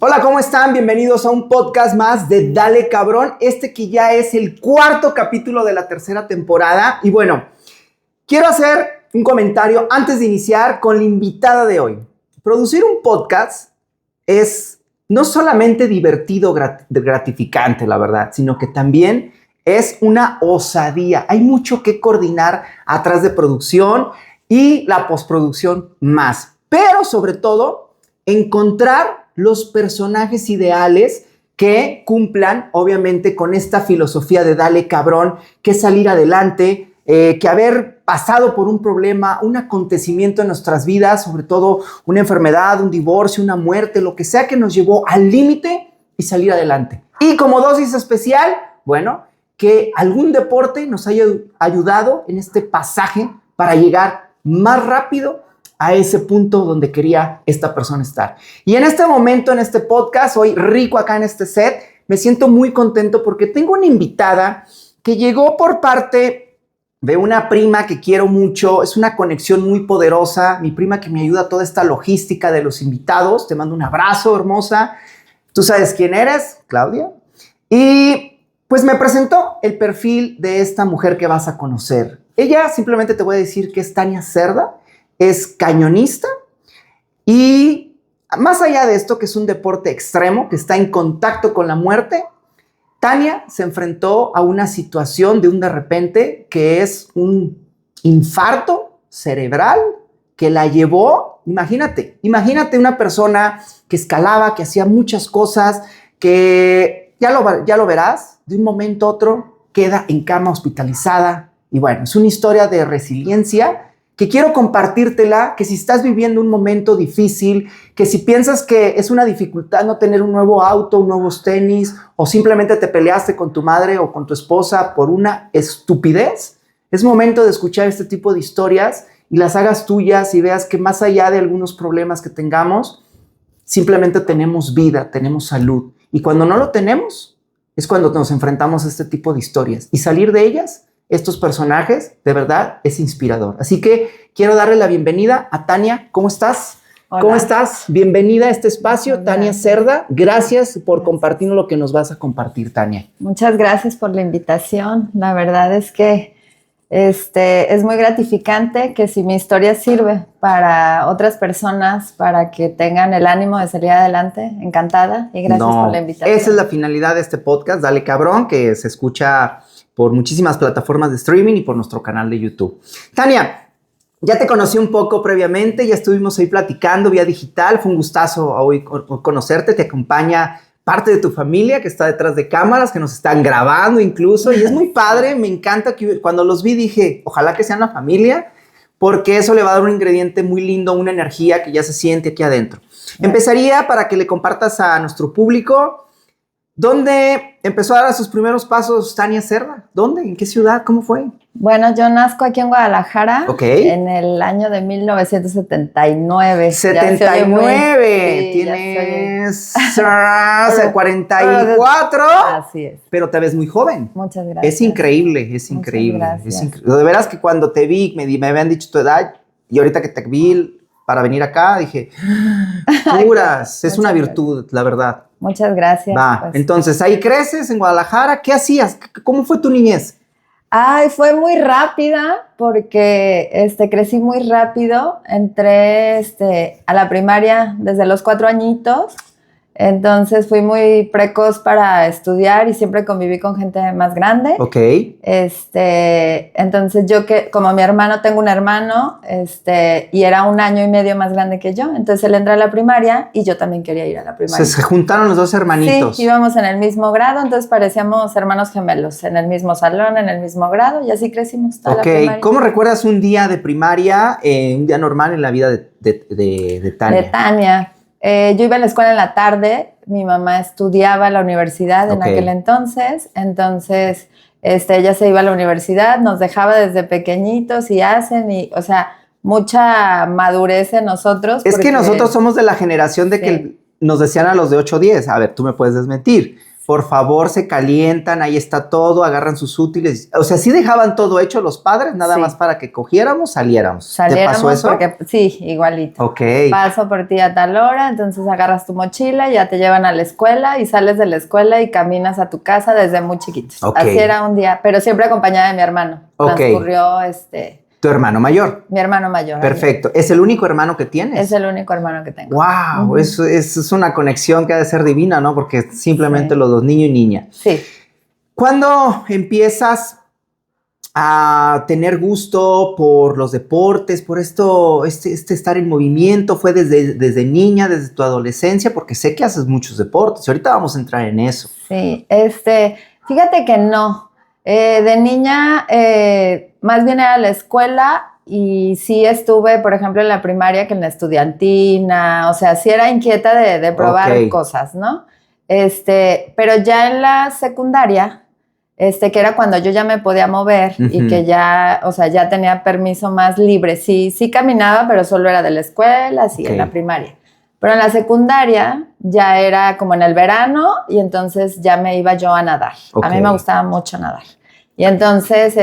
Hola, ¿cómo están? Bienvenidos a un podcast más de Dale Cabrón. Este que ya es el cuarto capítulo de la tercera temporada. Y bueno, quiero hacer un comentario antes de iniciar con la invitada de hoy. Producir un podcast es no solamente divertido, gratificante, la verdad, sino que también es una osadía. Hay mucho que coordinar atrás de producción y la postproducción más. Pero sobre todo, encontrar los personajes ideales que cumplan, obviamente, con esta filosofía de Dale Cabrón, que es salir adelante, que haber pasado por un problema, un acontecimiento en nuestras vidas, sobre todo una enfermedad, un divorcio, una muerte, lo que sea que nos llevó al límite y salir adelante. Y como dosis especial, bueno, que algún deporte nos haya ayudado en este pasaje para llegar más rápido a ese punto donde quería esta persona estar. Y en este momento, en este podcast, hoy rico acá en este set, me siento muy contento porque tengo una invitada que llegó por parte de una prima que quiero mucho. Es una conexión muy poderosa. Mi prima que me ayuda a toda esta logística de los invitados. Te mando un abrazo, hermosa. Tú sabes quién eres, Claudia. Y pues me presentó el perfil de esta mujer que vas a conocer. Ella simplemente te voy a decir que es Tania Cerda. Es cañonista y más allá de esto, que es un deporte extremo, que está en contacto con la muerte, Tania se enfrentó a una situación de un de repente que es un infarto cerebral que la llevó, imagínate una persona que escalaba, que hacía muchas cosas, que ya lo verás, de un momento a otro queda en cama hospitalizada. Y bueno, es una historia de resiliencia que quiero compartírtela, que si estás viviendo un momento difícil, que si piensas que es una dificultad no tener un nuevo auto, nuevos tenis, o simplemente te peleaste con tu madre o con tu esposa por una estupidez, es momento de escuchar este tipo de historias y las hagas tuyas y veas que más allá de algunos problemas que tengamos, simplemente tenemos vida, tenemos salud. Y cuando no lo tenemos, es cuando nos enfrentamos a este tipo de historias. Y salir de ellas, estos personajes, de verdad, es inspirador. Así que quiero darle la bienvenida a Tania. ¿Cómo estás? Hola. ¿Cómo estás? Bienvenida a este espacio, hola. Tania Cerda. Gracias por compartirnos lo que nos vas a compartir, Tania. Muchas gracias por la invitación. La verdad es que es muy gratificante que si mi historia sirve para otras personas, para que tengan el ánimo de salir adelante, encantada y gracias por la invitación. Esa es la finalidad de este podcast, Dale Cabrón, que se escucha por muchísimas plataformas de streaming y por nuestro canal de YouTube. Tania, ya te conocí un poco previamente, ya estuvimos ahí platicando vía digital, fue un gustazo hoy conocerte, te acompaña parte de tu familia que está detrás de cámaras, que nos están grabando incluso, y es muy padre, me encanta que cuando los vi dije, ojalá que sean la familia, porque eso le va a dar un ingrediente muy lindo, una energía que ya se siente aquí adentro. Empezaría para que le compartas a nuestro público. ¿Dónde empezó a dar sus primeros pasos Tania Cerda? ¿Dónde? ¿En qué ciudad? ¿Cómo fue? Bueno, yo nazco aquí en Guadalajara, en el año de 1979. 79, sí, tienes 44. Así es. Pero te ves muy joven. Muchas gracias. Es increíble, es increíble. De veras que cuando te vi, me habían dicho tu edad, y ahorita que te vi para venir acá, dije, puras, es una virtud, la verdad. Muchas gracias. Va, pues. Entonces, ahí creces en Guadalajara. ¿Qué hacías? ¿Cómo fue tu niñez? Ay, fue muy rápida porque crecí muy rápido. Entré a la primaria desde los 4 añitos. Entonces fui muy precoz para estudiar y siempre conviví con gente más grande. Ok. Entonces yo como mi hermano, tengo un hermano, y era 1 año y medio más grande que yo. Entonces él entra a la primaria y yo también quería ir a la primaria. Se juntaron los dos hermanitos. Sí, íbamos en el mismo grado, entonces parecíamos hermanos gemelos, en el mismo salón, en el mismo grado, y así crecimos toda la primaria. ¿Cómo recuerdas un día de primaria, un día normal en la vida de Tania? De Tania. Yo iba a la escuela en la tarde, mi mamá estudiaba en la universidad en aquel entonces ella se iba a la universidad, nos dejaba desde pequeñitos o sea, mucha madurez en nosotros. Es que nosotros somos de la generación de que nos decían a los de 8 o 10, a ver, tú me puedes desmentir, por favor, se calientan, ahí está todo, agarran sus útiles. O sea, ¿sí dejaban todo hecho los padres, nada más para que cogiéramos, saliéramos? ¿Te pasó eso? Porque, sí, igualito. Ok. Paso por ti a tal hora, entonces agarras tu mochila, ya te llevan a la escuela y sales de la escuela y caminas a tu casa desde muy chiquitos. Okay. Así era un día, pero siempre acompañada de mi hermano. Transcurrió ¿Tu hermano mayor? Mi hermano mayor. Perfecto. ¿Es el único hermano que tienes? Es el único hermano que tengo. ¡Wow! Eso es una conexión que ha de ser divina, ¿no? Porque simplemente los dos, niño y niña. Sí. ¿Cuándo empiezas a tener gusto por los deportes, por esto, estar en movimiento? ¿Fue desde niña, desde tu adolescencia? Porque sé que haces muchos deportes y ahorita vamos a entrar en eso. Sí, fíjate que no. De niña, más bien era la escuela y sí estuve, por ejemplo, en la primaria que en la estudiantina, o sea, sí era inquieta de probar cosas, ¿no? Pero ya en la secundaria, que era cuando yo ya me podía mover y que ya, o sea, ya tenía permiso más libre, sí caminaba, pero solo era de la escuela, sí, en la primaria. Pero en la secundaria ya era como en el verano y entonces ya me iba yo a nadar. A mí me gustaba mucho nadar. Y entonces,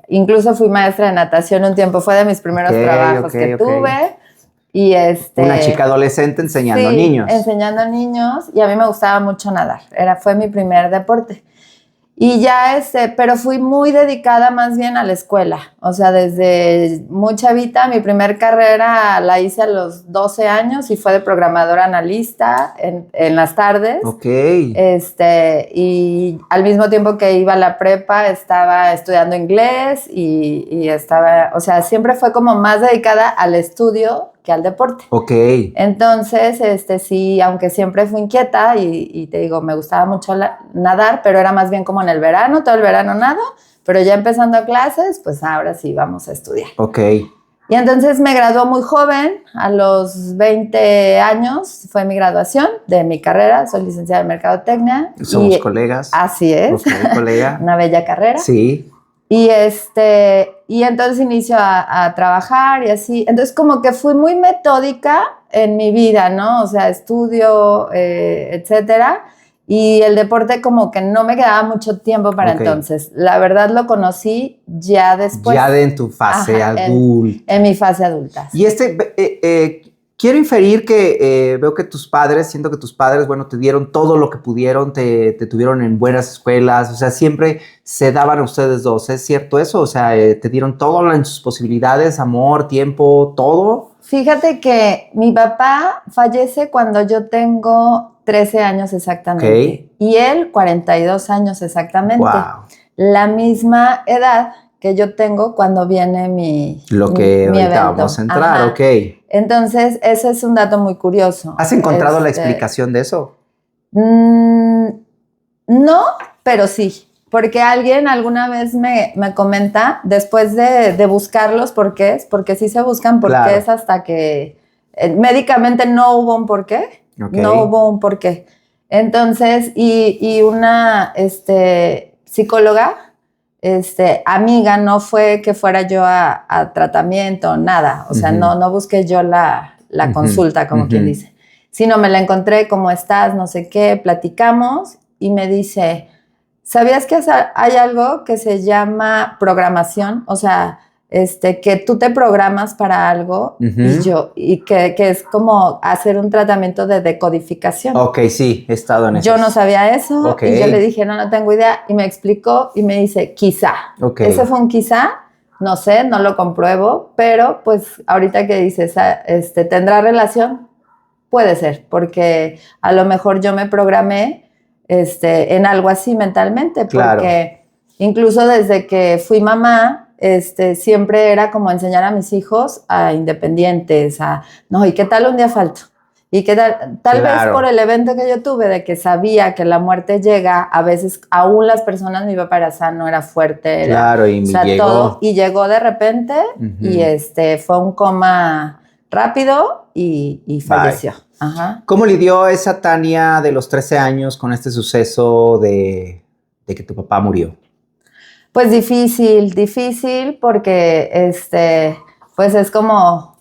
incluso fui maestra de natación un tiempo. Fue de mis primeros trabajos que tuve. Y una chica adolescente enseñando niños. Enseñando niños. Y a mí me gustaba mucho nadar. Fue mi primer deporte. Y ya, pero fui muy dedicada más bien a la escuela. O sea, desde muy chavita, mi primer carrera la hice a los 12 años y fue de programadora analista en las tardes. Ok. Y al mismo tiempo que iba a la prepa, estaba estudiando inglés y estaba, o sea, siempre fue como más dedicada al estudio que al deporte. Ok. Entonces, sí, aunque siempre fui inquieta y te digo, me gustaba mucho nadar, pero era más bien como en el verano, todo el verano nado, pero ya empezando clases, pues ahora sí vamos a estudiar. Ok. Y entonces me graduó muy joven, a los 20 años fue mi graduación de mi carrera, soy licenciada en Mercadotecnia. Somos colegas. Así es. Ok, colega. Una bella carrera. Sí. Y entonces inicio a trabajar y así. Entonces como que fui muy metódica en mi vida, ¿no? O sea, estudio, etcétera. Y el deporte como que no me quedaba mucho tiempo para entonces. La verdad lo conocí ya después. Ya en tu fase adulta. En mi fase adulta. Sí. Y quiero inferir que veo que siento que tus padres, bueno, te dieron todo lo que pudieron, te tuvieron en buenas escuelas, o sea, siempre se daban a ustedes dos, ¿es cierto eso? O sea, te dieron todo en sus posibilidades, amor, tiempo, todo. Fíjate que mi papá fallece cuando yo tengo 13 años exactamente. Y él 42 años exactamente. Wow. La misma edad que yo tengo cuando viene mi ahorita evento. Vamos a entrar, ok. Entonces, ese es un dato muy curioso. ¿Has encontrado la explicación de eso? No, pero sí. Porque alguien alguna vez me comenta, después de buscar los porqués, porque sí se buscan porqués hasta que médicamente no hubo un porqué. No hubo un porqué. Entonces, y una psicóloga, amiga, no fue que fuera yo a tratamiento, nada. O sea, no busqué yo la consulta, como quien dice. Sino me la encontré, ¿cómo estás? No sé qué, platicamos y me dice, ¿sabías que hay algo que se llama programación? O sea, que tú te programas para algo y que es como hacer un tratamiento de decodificación. Ok, sí, he estado en eso. Yo no sabía eso y yo le dije, no tengo idea, y me explicó y me dice, quizá. Ese fue un quizá, no sé, no lo compruebo, pero pues ahorita que dices, ¿tendrá relación? Puede ser, porque a lo mejor yo me programé en algo así mentalmente, porque incluso desde que fui mamá, siempre era como enseñar a mis hijos a independientes, ¿y qué tal un día falto? Y que tal vez por el evento que yo tuve, de que sabía que la muerte llega, a veces aún las personas, mi papá era sano, era fuerte, llegó. Todo, y llegó de repente, y fue un coma rápido y falleció. Ajá. ¿Cómo lidió esa Tania de los 13 años con este suceso de que tu papá murió? Pues difícil porque pues es como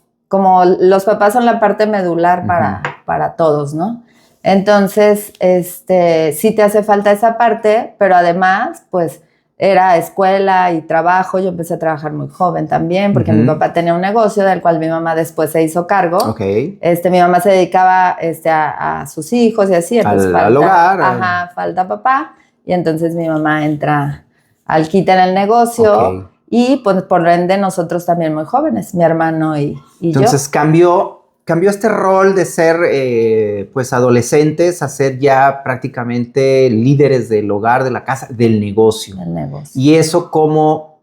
los papás son la parte medular para todos, ¿no? Entonces, sí te hace falta esa parte, pero además, pues, era escuela y trabajo. Yo empecé a trabajar muy joven también, porque mi papá tenía un negocio del cual mi mamá después se hizo cargo. Okay. Mi mamá se dedicaba a sus hijos y así. Entonces al hogar. Ajá, falta papá. Y entonces mi mamá entra al quite en el negocio. Okay. Y pues por ende nosotros también muy jóvenes, mi hermano y entonces, yo. Cambió este rol de ser, pues, adolescentes a ser ya prácticamente líderes del hogar, de la casa, del negocio. Del negocio. Y eso, ¿cómo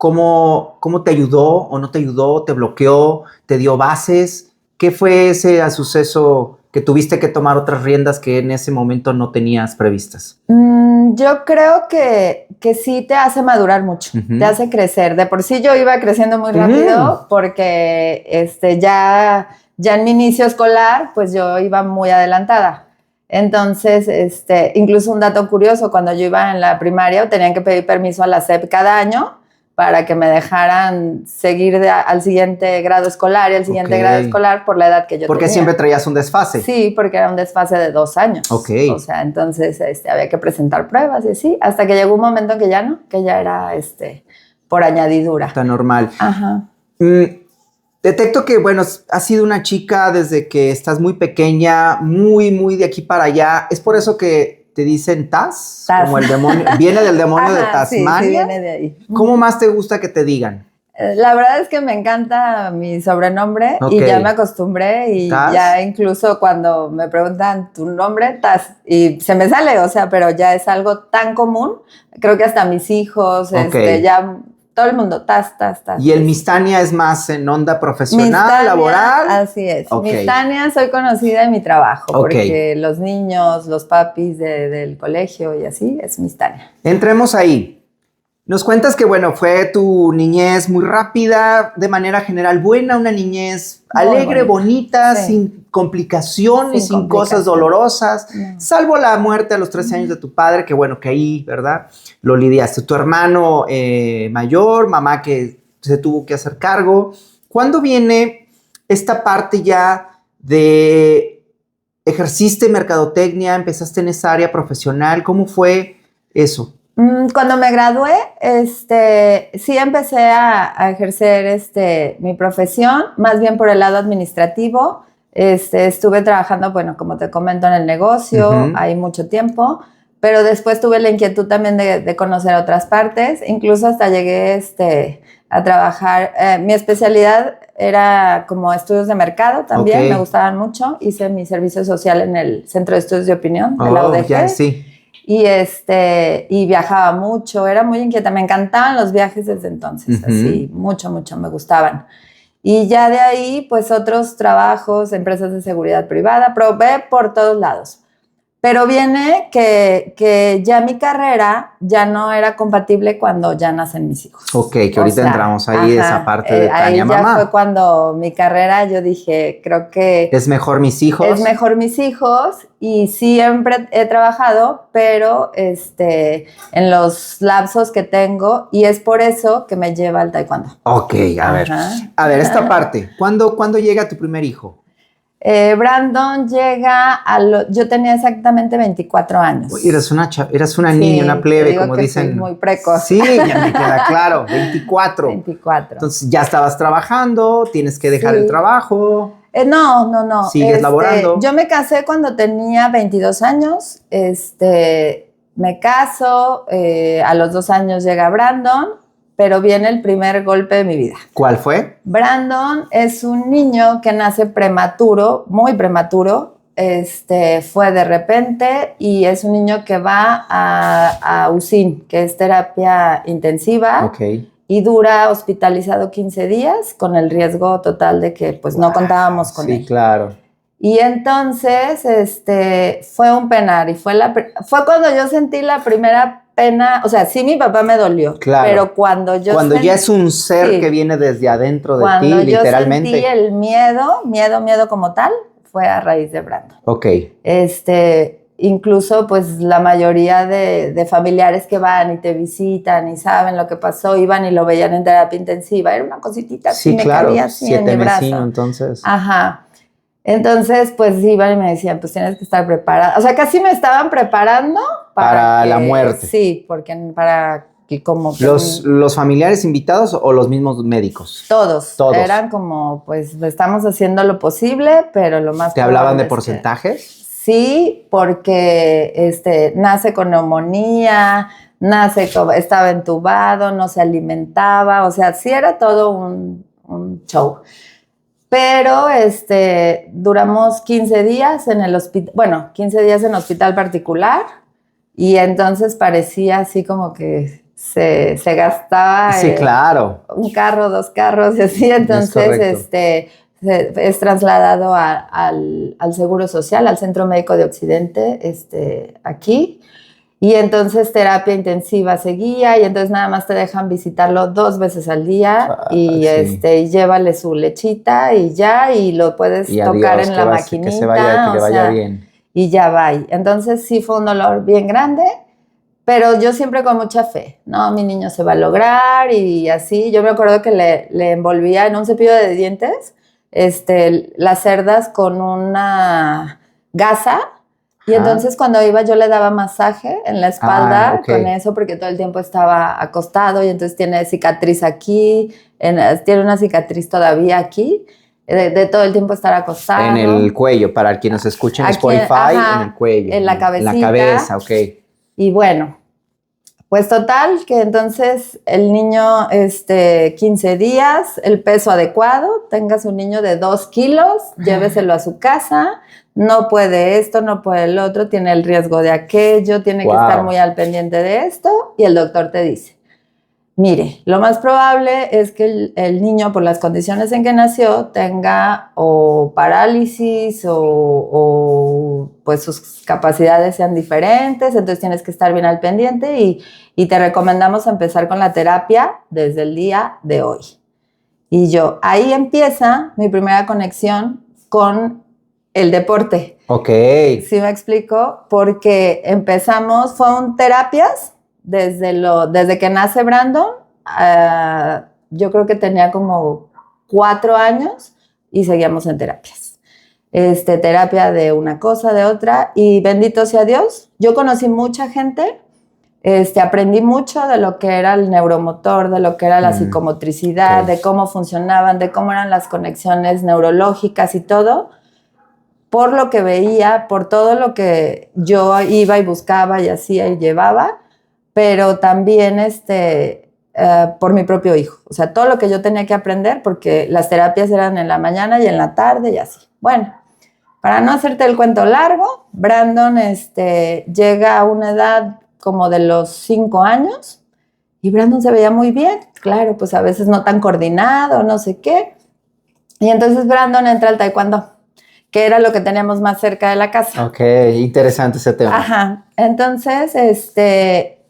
te ayudó o no te ayudó? ¿Te bloqueó? ¿Te dio bases? ¿Qué fue ese suceso que tuviste que tomar otras riendas que en ese momento no tenías previstas? Yo creo que sí te hace madurar mucho, te hace crecer. De por sí yo iba creciendo muy rápido porque ya en mi inicio escolar, pues yo iba muy adelantada. Entonces, incluso un dato curioso, cuando yo iba en la primaria, tenían que pedir permiso a la SEP cada año para que me dejaran seguir al siguiente grado escolar y al siguiente grado escolar por la edad que yo tenía. Porque siempre traías un desfase. Sí, porque era un desfase de 2 años. Okay. O sea, entonces había que presentar pruebas y así, hasta que llegó un momento en que ya no, que ya era por añadidura. Está normal. Ajá. Detecto que, bueno, has sido una chica desde que estás muy pequeña, muy, muy de aquí para allá. ¿Es por eso que te dicen Taz? Como el demonio. ¿Viene del demonio de Tasmania? Sí, viene de ahí. ¿Cómo más te gusta que te digan? La verdad es que me encanta mi sobrenombre y ya me acostumbré y ¿Taz? Ya incluso cuando me preguntan tu nombre, Taz, y se me sale, o sea, pero ya es algo tan común. Creo que hasta mis hijos, ya... Todo el mundo, Taz. ¿Y el Mistania es más en onda profesional, Mistania, laboral? Así es. Mistania, soy conocida en mi trabajo, porque los niños, los papis del colegio y así, es Mistania. Entremos ahí. Nos cuentas que, bueno, fue tu niñez muy rápida, de manera general buena, una niñez alegre, bonita, sin complicaciones, sin cosas dolorosas, salvo la muerte a los 13 años de tu padre, que bueno, que ahí, ¿verdad?, lo lidiaste. Tu hermano mayor, mamá que se tuvo que hacer cargo. ¿Cuándo viene esta parte ya de ejerciste mercadotecnia, empezaste en esa área profesional? ¿Cómo fue eso? Cuando me gradué, sí empecé a ejercer mi profesión, más bien por el lado administrativo. Estuve trabajando, bueno, como te comento, en el negocio, ahí mucho tiempo, pero después tuve la inquietud también de conocer otras partes, incluso hasta llegué a trabajar. Mi especialidad era como estudios de mercado también, me gustaban mucho. Hice mi servicio social en el Centro de Estudios de Opinión de la UDG. Ya, sí. Y viajaba mucho, era muy inquieta, me encantaban los viajes desde entonces, así, mucho me gustaban. Y ya de ahí, pues otros trabajos, empresas de seguridad privada, probé por todos lados. Pero viene que ya mi carrera ya no era compatible cuando ya nacen mis hijos. Ok, que ahorita entramos ahí, esa parte de Tania, mamá. Ahí ya fue cuando mi carrera, yo dije, creo que... ¿Es mejor mis hijos? Es mejor mis hijos, y siempre he trabajado, pero en los lapsos que tengo, y es por eso que me lleva al taekwondo. Ok, a ver, esta parte. ¿Cuándo llega tu primer hijo? Brandon llega yo tenía exactamente 24 años. Uy, eras una niña, una plebe, como dicen. Sí, muy precoz. Sí, ya me queda claro, 24. 24. Entonces ya estabas trabajando, tienes que dejar el trabajo. No. ¿Sigues laborando? Yo me casé cuando tenía 22 años. Me caso, a los 2 años llega Brandon. Pero viene el primer golpe de mi vida. ¿Cuál fue? Brandon es un niño que nace prematuro, muy prematuro. Fue de repente, y es un niño que va a USIN, que es terapia intensiva. Okay. Y dura hospitalizado 15 días con el riesgo total de que pues no contábamos con él. Sí, claro. Y entonces fue un penar, y fue cuando yo sentí la primera pena. O sea, sí, mi papá me dolió, claro, pero cuando ya es un ser que viene desde adentro de ti, literalmente. Cuando yo sentí el miedo como tal, fue a raíz de Brandon. Ok. Incluso pues la mayoría de familiares que van y te visitan y saben lo que pasó, iban y lo veían en terapia intensiva. Era una cositita así, me cabía así en mi brazo. Entonces. Ajá. Entonces, pues iban y me decían, pues tienes que estar preparada. O sea, casi me estaban preparando para la muerte. Sí, porque para que como que... ¿Los familiares invitados o los mismos médicos? Todos. Eran como, pues estamos haciendo lo posible, pero lo más... ¿Te hablaban de porcentajes? Sí, porque nace con neumonía, estaba entubado, no se alimentaba, o sea, sí era todo un show. Pero duramos 15 días en el hospital, 15 días en hospital particular, y entonces parecía así como que se gastaba sí, claro. un carro, 2 carros y así. Entonces es trasladado al Seguro Social, al Centro Médico de Occidente, aquí. Y entonces terapia intensiva seguía, y entonces nada más te dejan visitarlo 2 veces al día, y sí. Y llévale su lechita y ya, y lo puedes tocar en la maquinita. Que le vaya bien. Y ya va. Entonces sí fue un dolor bien grande, pero yo siempre con mucha fe, ¿no? Mi niño se va a lograr y así. Yo me acuerdo que le envolvía en un cepillo de dientes las cerdas con una gasa. Y entonces cuando iba yo le daba masaje en la espalda con eso, porque todo el tiempo estaba acostado, y entonces tiene cicatriz aquí, tiene una cicatriz todavía aquí, de todo el tiempo estar acostado. En el cuello, para quienes escuchen aquí, Spotify, en el cuello. En la cabecita. En la cabeza, ok. Y bueno, pues total, que entonces el niño, 15 días, el peso adecuado, tengas un niño de 2 kilos, lléveselo a su casa. No puede esto, no puede el otro, tiene el riesgo de aquello, tiene que estar muy al pendiente de esto, y el doctor te dice, mire, lo más probable es que el niño, por las condiciones en que nació, tenga o parálisis o pues sus capacidades sean diferentes, entonces tienes que estar bien al pendiente, y te recomendamos empezar con la terapia desde el día de hoy. Y ahí empieza mi primera conexión con el deporte. Ok. ¿Sí me explico? Porque fueron terapias desde que nace Brandon. Yo creo que tenía como 4 años y seguíamos en terapias. Terapia de una cosa, de otra, y bendito sea Dios, yo conocí mucha gente, aprendí mucho de lo que era el neuromotor, de lo que era la psicomotricidad, de cómo funcionaban, de cómo eran las conexiones neurológicas y todo, por lo que veía, por todo lo que yo iba y buscaba y hacía y llevaba, pero también por mi propio hijo. O sea, todo lo que yo tenía que aprender, porque las terapias eran en la mañana y en la tarde y así. Bueno, para no hacerte el cuento largo, Brandon llega a una edad como de los 5 años, y Brandon se veía muy bien. Claro, pues a veces no tan coordinado, no sé qué. Y entonces Brandon entra al taekwondo, que era lo que teníamos más cerca de la casa. Ok, interesante ese tema. Ajá, entonces,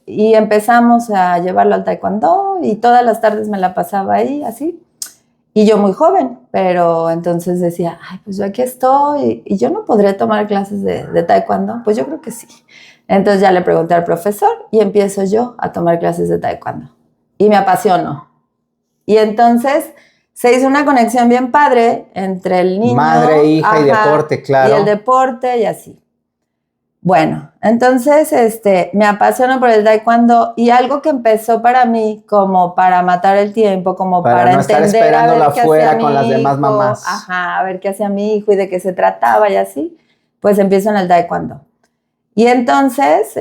y empezamos a llevarlo al taekwondo, y todas las tardes me la pasaba ahí, así. Y yo muy joven, pero entonces decía, ay, pues yo aquí estoy, y yo no podría tomar clases de taekwondo. Pues yo creo que sí. Entonces ya le pregunté al profesor, y empiezo yo a tomar clases de taekwondo. Y me apasionó. Y entonces se hizo una conexión bien padre entre el niño, madre, hija, y deporte, claro. Y el deporte y así. Bueno, entonces me apasiono por el taekwondo, y algo que empezó para mí como para matar el tiempo, como para no entender, estar esperándola afuera con las demás mamás. Ajá, a ver qué hacía mi hijo y de qué se trataba y así, pues empiezo en el taekwondo. Y entonces,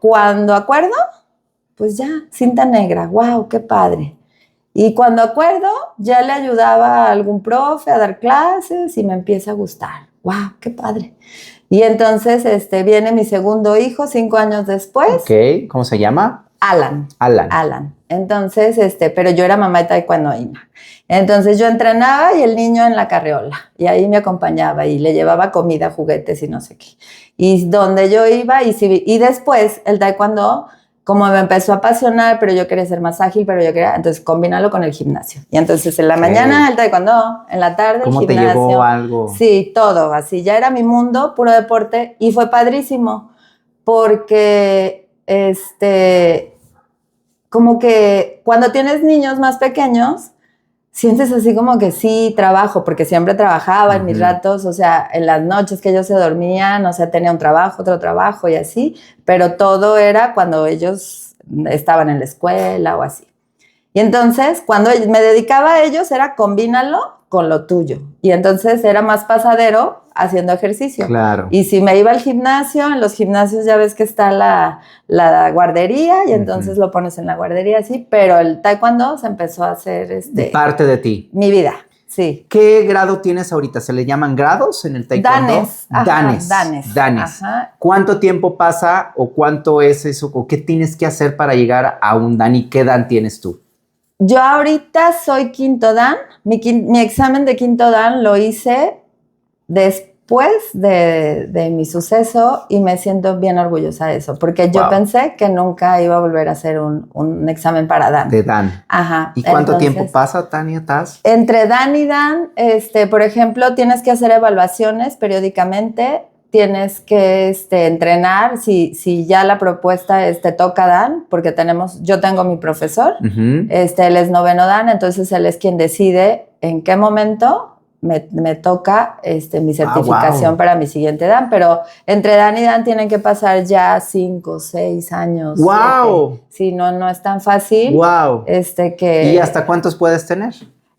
cuando acuerdo, pues ya, cinta negra, wow, qué padre. Y cuando acuerdo, ya le ayudaba a algún profe a dar clases, y me empieza a gustar. ¡Wow! ¡Qué padre! Y entonces viene mi segundo hijo 5 años después. Ok, ¿cómo se llama? Alan. Alan. Entonces, pero yo era mamá de taekwondoína. Entonces yo entrenaba y el niño en la carriola. Y ahí me acompañaba y le llevaba comida, juguetes y no sé qué. Y donde yo iba, y después el taekwondo, como me empezó a apasionar, pero yo quería ser más ágil, entonces combínalo con el gimnasio. Y entonces en la mañana el taekwondo, en la tarde el gimnasio. ¿Cómo te llevó algo? Sí, todo, así. Ya era mi mundo, puro deporte, y fue padrísimo, porque como que cuando tienes niños más pequeños, sientes así como que sí trabajo, porque siempre trabajaba en mis ratos, o sea, en las noches que ellos se dormían, o sea, tenía un trabajo, otro trabajo y así, pero todo era cuando ellos estaban en la escuela o así. Y entonces, cuando me dedicaba a ellos, era combínalo con lo tuyo. Y entonces era más pasadero haciendo ejercicio. Claro. Y si me iba al gimnasio, en los gimnasios ya ves que está la guardería y entonces lo pones en la guardería así, pero el taekwondo se empezó a hacer parte de ti. Mi vida, sí. ¿Qué grado tienes ahorita? ¿Se le llaman grados en el taekwondo? Danes. Ajá, danes. Ajá. ¿Cuánto tiempo pasa o cuánto es eso o qué tienes que hacer para llegar a un dan y qué dan tienes tú? Yo ahorita soy quinto dan. Mi examen de quinto dan lo hice después de mi suceso y me siento bien orgullosa de eso, porque yo pensé que nunca iba a volver a hacer un examen para dan. De dan. Ajá. ¿Y cuánto tiempo pasa, Tania, estás? Entre dan y dan, por ejemplo, tienes que hacer evaluaciones periódicamente. Tienes que entrenar si ya la propuesta te toca dan, porque yo tengo mi profesor, él es noveno dan, entonces él es quien decide en qué momento me toca mi certificación para mi siguiente dan, pero entre dan y dan tienen que pasar ya 5, 6 años. ¡Wow! 7. Sí, no es tan fácil. ¡Wow! ¿Y hasta cuántos puedes tener?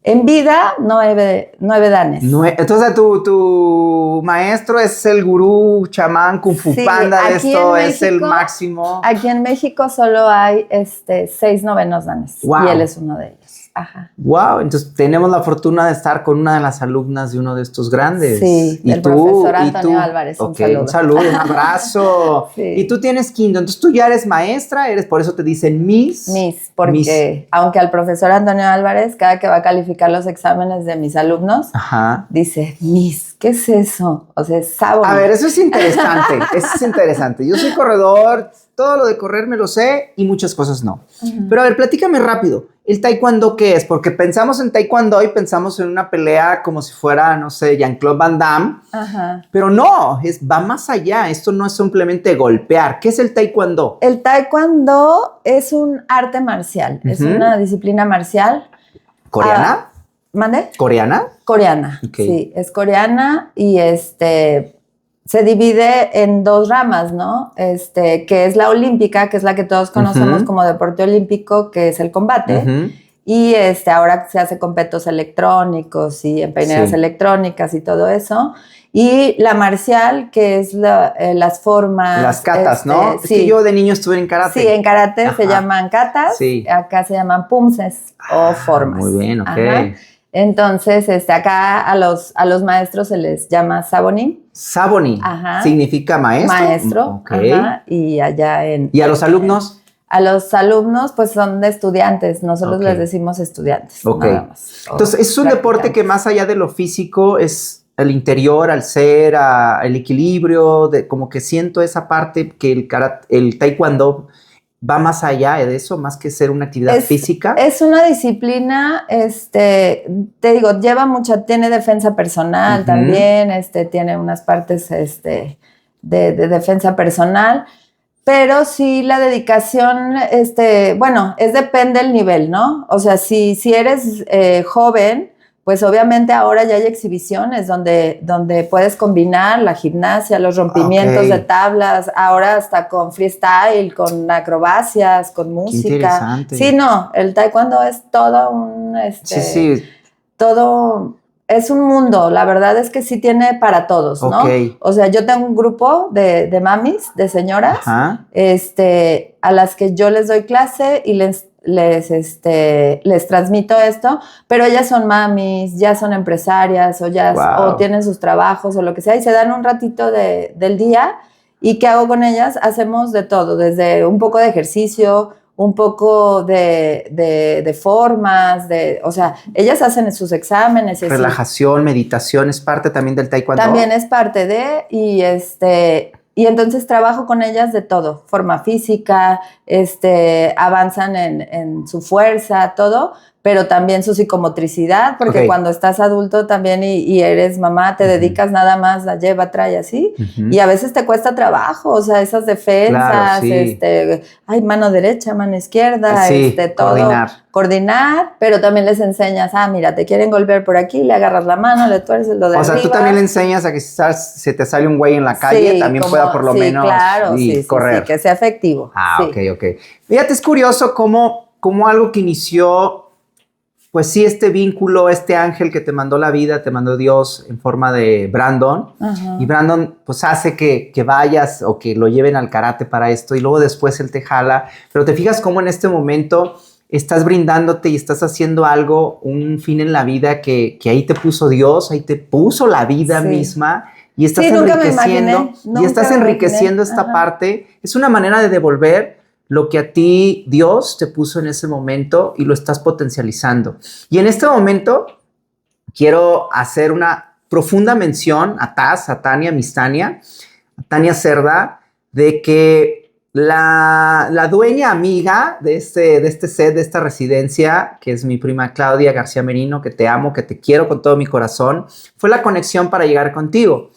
En vida, 9 danes. Entonces, tu maestro es el gurú, chamán, kung fu panda de esto, es el máximo. Aquí en México solo hay 6 novenos danes. Wow. Y él es uno de ellos. Ajá. Wow, entonces tenemos la fortuna de estar con una de las alumnas de uno de estos grandes. Sí, el profesor Antonio Álvarez. Un saludo, un abrazo. Sí. Y tú tienes quinto, entonces tú ya eres maestra, por eso te dicen Miss. Porque aunque al profesor Antonio Álvarez, cada que va a calificar los exámenes de mis alumnos, dice, Miss, ¿qué es eso? O sea, es sabor. A ver, eso es interesante, Yo soy corredor, todo lo de correr me lo sé y muchas cosas no. Pero a ver, platícame rápido. ¿El taekwondo qué es? Porque pensamos en taekwondo y pensamos en una pelea como si fuera, no sé, Jean-Claude Van Damme. Ajá. Pero no, va más allá. Esto no es simplemente golpear. ¿Qué es el taekwondo? El taekwondo es un arte marcial. Es una disciplina marcial. ¿Coreana? ¿Mande? ¿Coreana? Coreana, sí. Es coreana y se divide en 2 ramas, ¿no? Que es la olímpica, que es la que todos conocemos como deporte olímpico, que es el combate. Y ahora se hace con petos electrónicos y en peineras electrónicas y todo eso. Y la marcial, que es las formas. Las katas, ¿no? Es que yo de niño estuve en karate. Sí, en karate se llaman katas. Sí. Acá se llaman pumses o formas. Muy bien, ok. Ajá. Entonces, acá a los maestros se les llama sabonin. Sabonin. Ajá. ¿Significa maestro? Maestro. Ok. Ajá. Y allá ¿Y a los alumnos? A los alumnos, pues son de estudiantes. Nosotros les decimos estudiantes. Ok. Nada más. Entonces, es un deporte que más allá de lo físico es el interior, al ser, el equilibrio, como que siento esa parte que el taekwondo va más allá de eso, más que ser una actividad física. Es una disciplina, te digo, tiene defensa personal también, tiene unas partes de defensa personal, pero sí la dedicación, depende del nivel, ¿no? O sea, si eres joven, pues obviamente ahora ya hay exhibiciones donde puedes combinar la gimnasia, los rompimientos de tablas, ahora hasta con freestyle, con acrobacias, con música. Qué interesante. Sí, no, el taekwondo es todo todo, es un mundo, la verdad es que sí tiene para todos, ¿no? O sea, yo tengo un grupo de mamis, de señoras, a las que yo les doy clase y les transmito esto, pero ellas son mamis, ya son empresarias o tienen sus trabajos o lo que sea y se dan un ratito del día. ¿Y qué hago con ellas? Hacemos de todo, desde un poco de ejercicio, un poco de formas, o sea, ellas hacen sus exámenes. Relajación, meditación, ¿es parte también del taekwondo? También es parte de, y entonces trabajo con ellas de todo, forma física, avanzan en su fuerza, todo, pero también su psicomotricidad, porque cuando estás adulto también y eres mamá, te dedicas nada más a lleva, trae así, y a veces te cuesta trabajo, o sea, esas defensas, claro, sí. Mano derecha, mano izquierda, sí, todo. Coordinar, pero también les enseñas, mira, te quieren golpear por aquí, le agarras la mano, le tuerces lo de arriba. O sea, tú también le enseñas a que si se te sale un güey en la calle, también pueda por lo menos correr. Sí, que sea efectivo. Ok. Fíjate, es curioso cómo algo que inició, pues sí, este vínculo, este ángel que te mandó la vida, te mandó Dios en forma de Brandon. Y Brandon pues hace que vayas o que lo lleven al karate para esto y luego después él te jala. Pero te fijas cómo en este momento estás brindándote y estás haciendo algo, un fin en la vida que ahí te puso Dios, ahí te puso la vida misma y estás enriqueciendo esta parte. Es una manera de devolver lo que a ti Dios te puso en ese momento y lo estás potencializando. Y en este momento quiero hacer una profunda mención a Tania, Miss Tania, a Tania Cerda, de que la dueña amiga de este set, de esta residencia, que es mi prima Claudia García Merino, que te amo, que te quiero con todo mi corazón, fue la conexión para llegar contigo.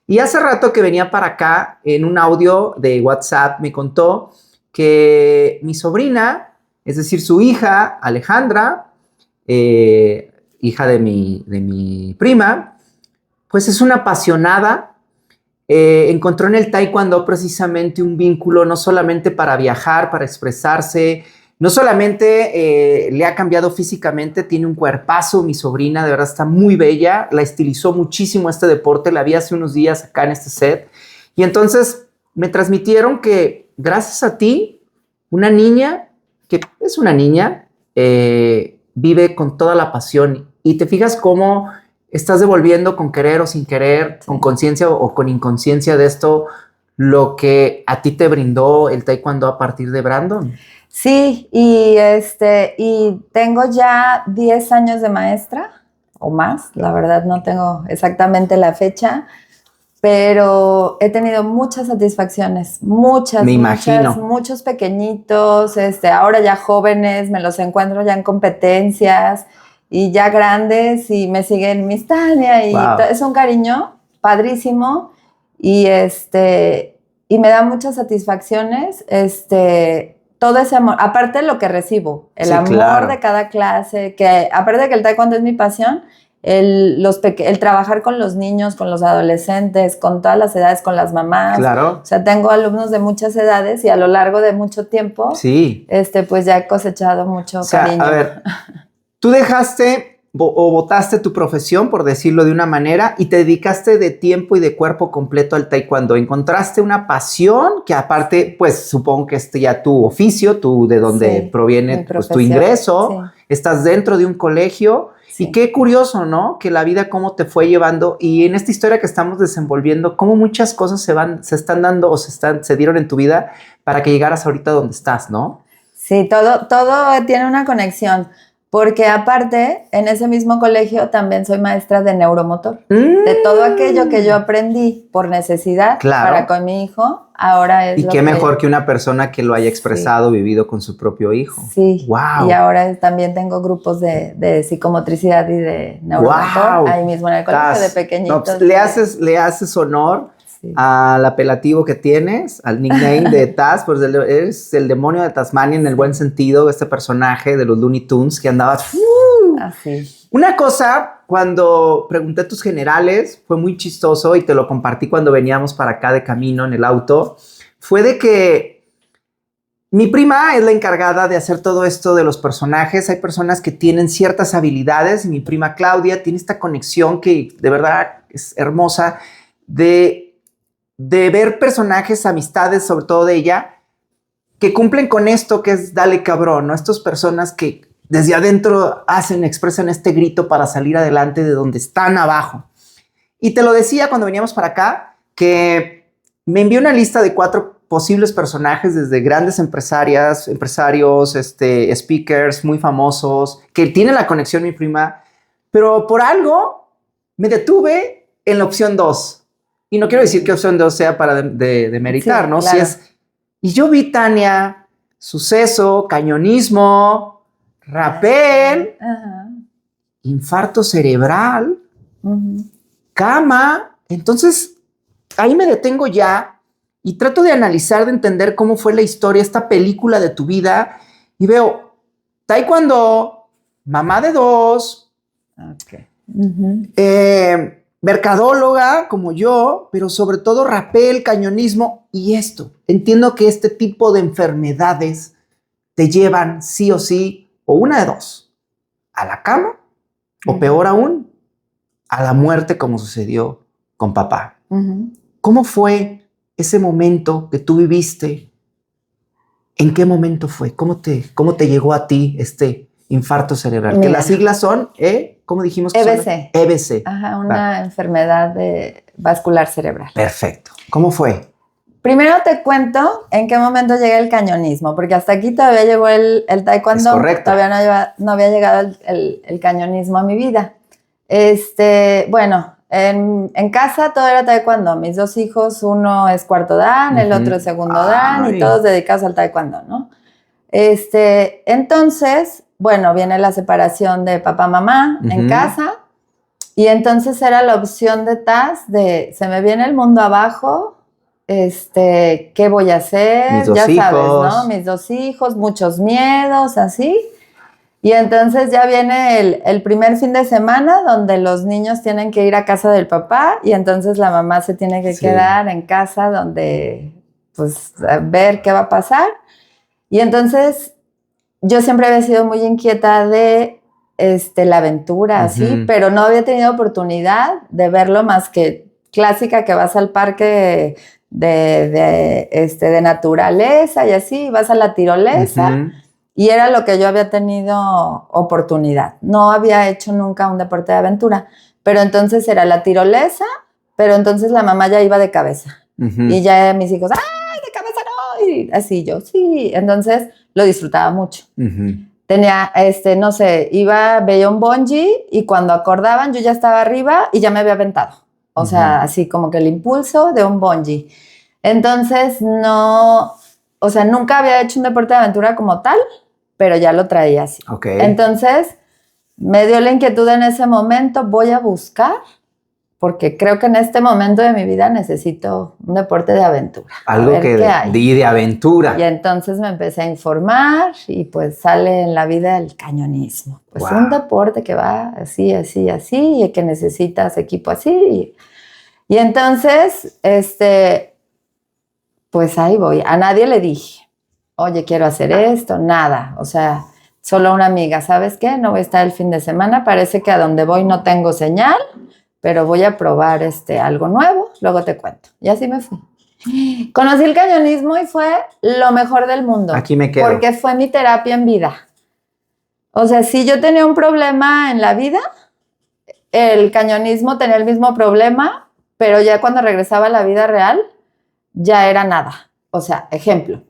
Y hace rato que venía para acá, en un audio de WhatsApp, me contó que mi sobrina, es decir, su hija Alejandra, hija de mi prima, pues es una apasionada. Encontró en el taekwondo precisamente un vínculo no solamente para viajar, para expresarse, no solamente le ha cambiado físicamente, tiene un cuerpazo, mi sobrina, de verdad está muy bella, la estilizó muchísimo este deporte, la vi hace unos días acá en este set, y entonces me transmitieron que gracias a ti, una niña, que es una niña, vive con toda la pasión y te fijas cómo estás devolviendo con querer o sin querer, con conciencia o con inconsciencia de esto, lo que a ti te brindó el taekwondo a partir de Brandon. Sí, y tengo ya 10 años de maestra o más, la verdad no tengo exactamente la fecha, pero he tenido muchas satisfacciones, muchas, muchos pequeñitos, ahora ya jóvenes, me los encuentro ya en competencias y ya grandes y me siguen Miss Tania y es un cariño padrísimo y me da muchas satisfacciones, todo ese amor, aparte de lo que recibo, el amor de cada clase, que aparte de que el taekwondo es mi pasión, el trabajar con los niños, con los adolescentes, con todas las edades, con las mamás. Claro. O sea, tengo alumnos de muchas edades y a lo largo de mucho tiempo, pues ya he cosechado mucho cariño. A ver, tú dejaste o botaste tu profesión, por decirlo de una manera, y te dedicaste de tiempo y de cuerpo completo al taekwondo. Encontraste una pasión que aparte, pues supongo que ya tu oficio, de donde proviene pues, tu ingreso, estás dentro de un colegio. Sí. Y qué curioso, ¿no? Que la vida cómo te fue llevando y en esta historia que estamos desenvolviendo, cómo muchas cosas se están dando o se dieron en tu vida para que llegaras ahorita donde estás, ¿no? Sí, todo tiene una conexión. Porque aparte, en ese mismo colegio también soy maestra de neuromotor. De todo aquello que yo aprendí por necesidad para con mi hijo, ahora es y qué mejor que una persona que lo haya expresado, vivido con su propio hijo. Sí, wow. Y ahora también tengo grupos de psicomotricidad y de neuromotor ahí mismo en el colegio de pequeñitos. No, pues, le haces honor al apelativo que tienes, al nickname de Taz, pues eres el demonio de Tasmania en el buen sentido, este personaje de los Looney Tunes que andaba... Así. Una cosa, cuando pregunté a tus generales, fue muy chistoso y te lo compartí cuando veníamos para acá de camino en el auto, fue de que mi prima es la encargada de hacer todo esto de los personajes. Hay personas que tienen ciertas habilidades y mi prima Claudia tiene esta conexión que de verdad es hermosa de ver personajes, amistades, sobre todo de ella, que cumplen con esto que es dale cabrón, ¿no? Estas personas que desde adentro expresan este grito para salir adelante de donde están abajo. Y te lo decía cuando veníamos para acá, que me envió una lista de 4 posibles personajes, desde grandes empresarios, speakers muy famosos, que tienen la conexión mi prima, pero por algo me detuve en la opción 2. Y no quiero decir que opción 2 sea para demeritar, ¿no? Claro. Y yo vi Tania, suceso, cañonismo, rapel, Ajá. infarto cerebral, cama. Entonces, ahí me detengo ya y trato de analizar, de entender cómo fue la historia, esta película de tu vida, y veo taekwondo, mamá de 2, Okay. mercadóloga como yo, pero sobre todo rapel, cañonismo y esto. Entiendo que este tipo de enfermedades te llevan sí o sí, o una de dos, a la cama, o peor aún, a la muerte, como sucedió con papá. ¿Cómo fue ese momento que tú viviste? ¿En qué momento fue? ¿Cómo te llegó a ti este infarto cerebral? Mira, que las siglas son, ¿cómo dijimos que EBC. son? EBC. Ajá, una enfermedad vascular cerebral. Perfecto. ¿Cómo fue? Primero te cuento en qué momento llega el cañonismo, porque hasta aquí todavía llegó el taekwondo. Es correcto. Todavía no había llegado el cañonismo a mi vida. Bueno, en casa todo era taekwondo. Mis 2 hijos, uno es cuarto dan, el otro es segundo dan, y todos dedicados al taekwondo, ¿no? Entonces, bueno, viene la separación de papá-mamá en casa, y entonces era la opción de TAS de se me viene el mundo abajo, ¿qué voy a hacer? Mis 2 ya hijos. sabes, ¿no? Mis 2 hijos, muchos miedos, así. Y entonces ya viene el primer fin de semana donde los niños tienen que ir a casa del papá y entonces la mamá se tiene que quedar en casa donde, pues, a ver qué va a pasar. Y entonces yo siempre había sido muy inquieta de la aventura, así, pero no había tenido oportunidad de verlo más que clásica que vas al parque de naturaleza y así, vas a la tirolesa. Y era lo que yo había tenido oportunidad. No había hecho nunca un deporte de aventura. Pero entonces era la tirolesa, pero entonces la mamá ya iba de cabeza. Y ya mis hijos, ¡ay, de cabeza no! Y así yo, sí. Entonces lo disfrutaba mucho. Tenía, no sé, veía un bungee y cuando acordaban yo ya estaba arriba y ya me había aventado. O sea, así como que el impulso de un bungee. Entonces no... O sea, nunca había hecho un deporte de aventura como tal, pero ya lo traía así. Okay. Entonces, me dio la inquietud en ese momento, voy a buscar, porque creo que en este momento de mi vida necesito un deporte de aventura. Algo que de aventura. Y entonces me empecé a informar y pues sale en la vida el cañonismo. Pues un deporte que va así, así, así, y que necesitas equipo así. Y entonces, pues ahí voy. A nadie le dije, oye, quiero hacer esto, nada. O sea, solo una amiga, ¿sabes qué? No voy a estar el fin de semana, parece que a donde voy no tengo señal, pero voy a probar algo nuevo, luego te cuento. Y así me fui. Conocí el cañonismo y fue lo mejor del mundo. Aquí me quedo. Porque fue mi terapia en vida. O sea, si yo tenía un problema en la vida, el cañonismo tenía el mismo problema, pero ya cuando regresaba a la vida real, ya era nada. O sea, ejemplo,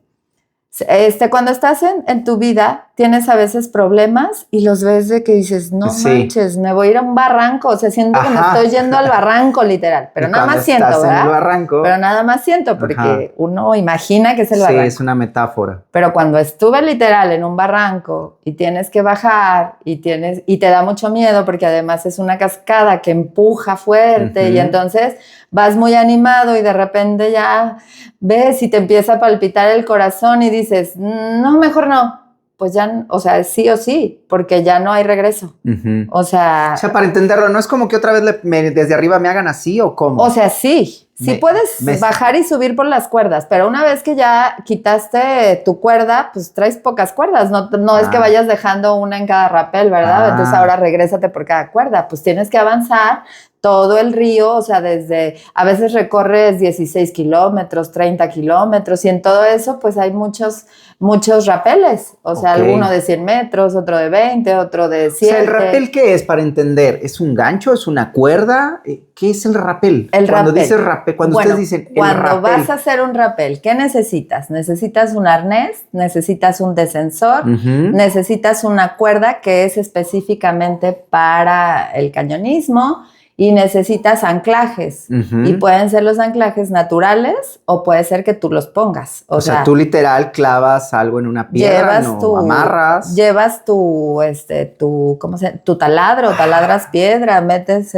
cuando estás en tu vida, tienes a veces problemas y los ves de que dices, no manches, me voy a ir a un barranco. O sea, siento que me estoy yendo al barranco, literal. Pero nada más siento, ¿verdad? En el barranco, pero nada más siento, porque uno imagina que es el barranco. Sí, es una metáfora. Pero cuando estuve literal en un barranco y tienes que bajar y te da mucho miedo, porque además es una cascada que empuja fuerte y entonces vas muy animado y de repente ya ves y te empieza a palpitar el corazón y dices, no, mejor no. Pues ya, o sea, sí o sí, porque ya no hay regreso. O sea, para entenderlo, ¿no es como que otra vez desde arriba me hagan así o cómo? O sea, sí puedes bajar y subir por las cuerdas, pero una vez que ya quitaste tu cuerda, pues traes pocas cuerdas, no es que vayas dejando una en cada rapel, ¿verdad? Entonces ahora regrésate por cada cuerda, pues tienes que avanzar todo el río, o sea, a veces recorres 16 kilómetros, 30 kilómetros, y en todo eso, pues hay muchos rapeles, o sea, alguno de 100 metros, otro de 20, otro de 7. O sea, ¿el rapel qué es, para entender? ¿Es un gancho? ¿Es una cuerda? ¿Qué es el rapel? Cuando dices rapel, cuando ustedes dicen el cuando rapel. vas a hacer un rapel, ¿qué necesitas? Necesitas un arnés, necesitas un descensor, necesitas una cuerda que es específicamente para el cañonismo, y necesitas anclajes. Y pueden ser los anclajes naturales o puede ser que tú los pongas. O sea, tú literal clavas algo en una piedra, ¿no? Amarras. Llevas tu taladro, taladras piedra, metes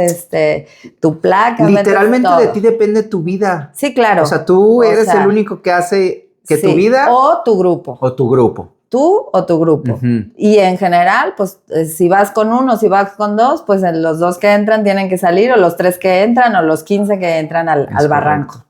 tu placa. Literalmente de ti depende tu vida. Sí, claro. O sea, tú eres el único que hace que tu vida... O tu grupo. O tu grupo. Tú o tu grupo. Y en general, pues si vas con uno, si vas con dos, pues los 2 que entran tienen que salir, o los 3 que entran, o los 15 que entran al barranco.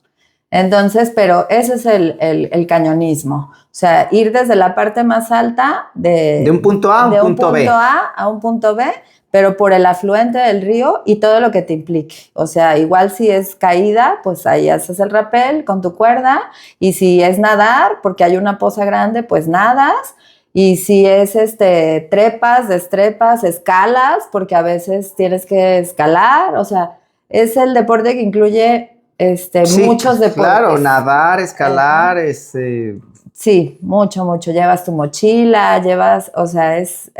Entonces, pero ese es el cañonismo. O sea, ir desde la parte más alta de un punto A a un punto B. De un punto A a un punto B, pero por el afluente del río y todo lo que te implique. O sea, igual si es caída, pues ahí haces el rappel con tu cuerda, y si es nadar, porque hay una poza grande, pues nadas, y si es trepas, destrepas, escalas, porque a veces tienes que escalar. O sea, es el deporte que incluye muchos deportes. Claro, nadar, escalar, Sí, mucho. Llevas tu mochila, o sea, es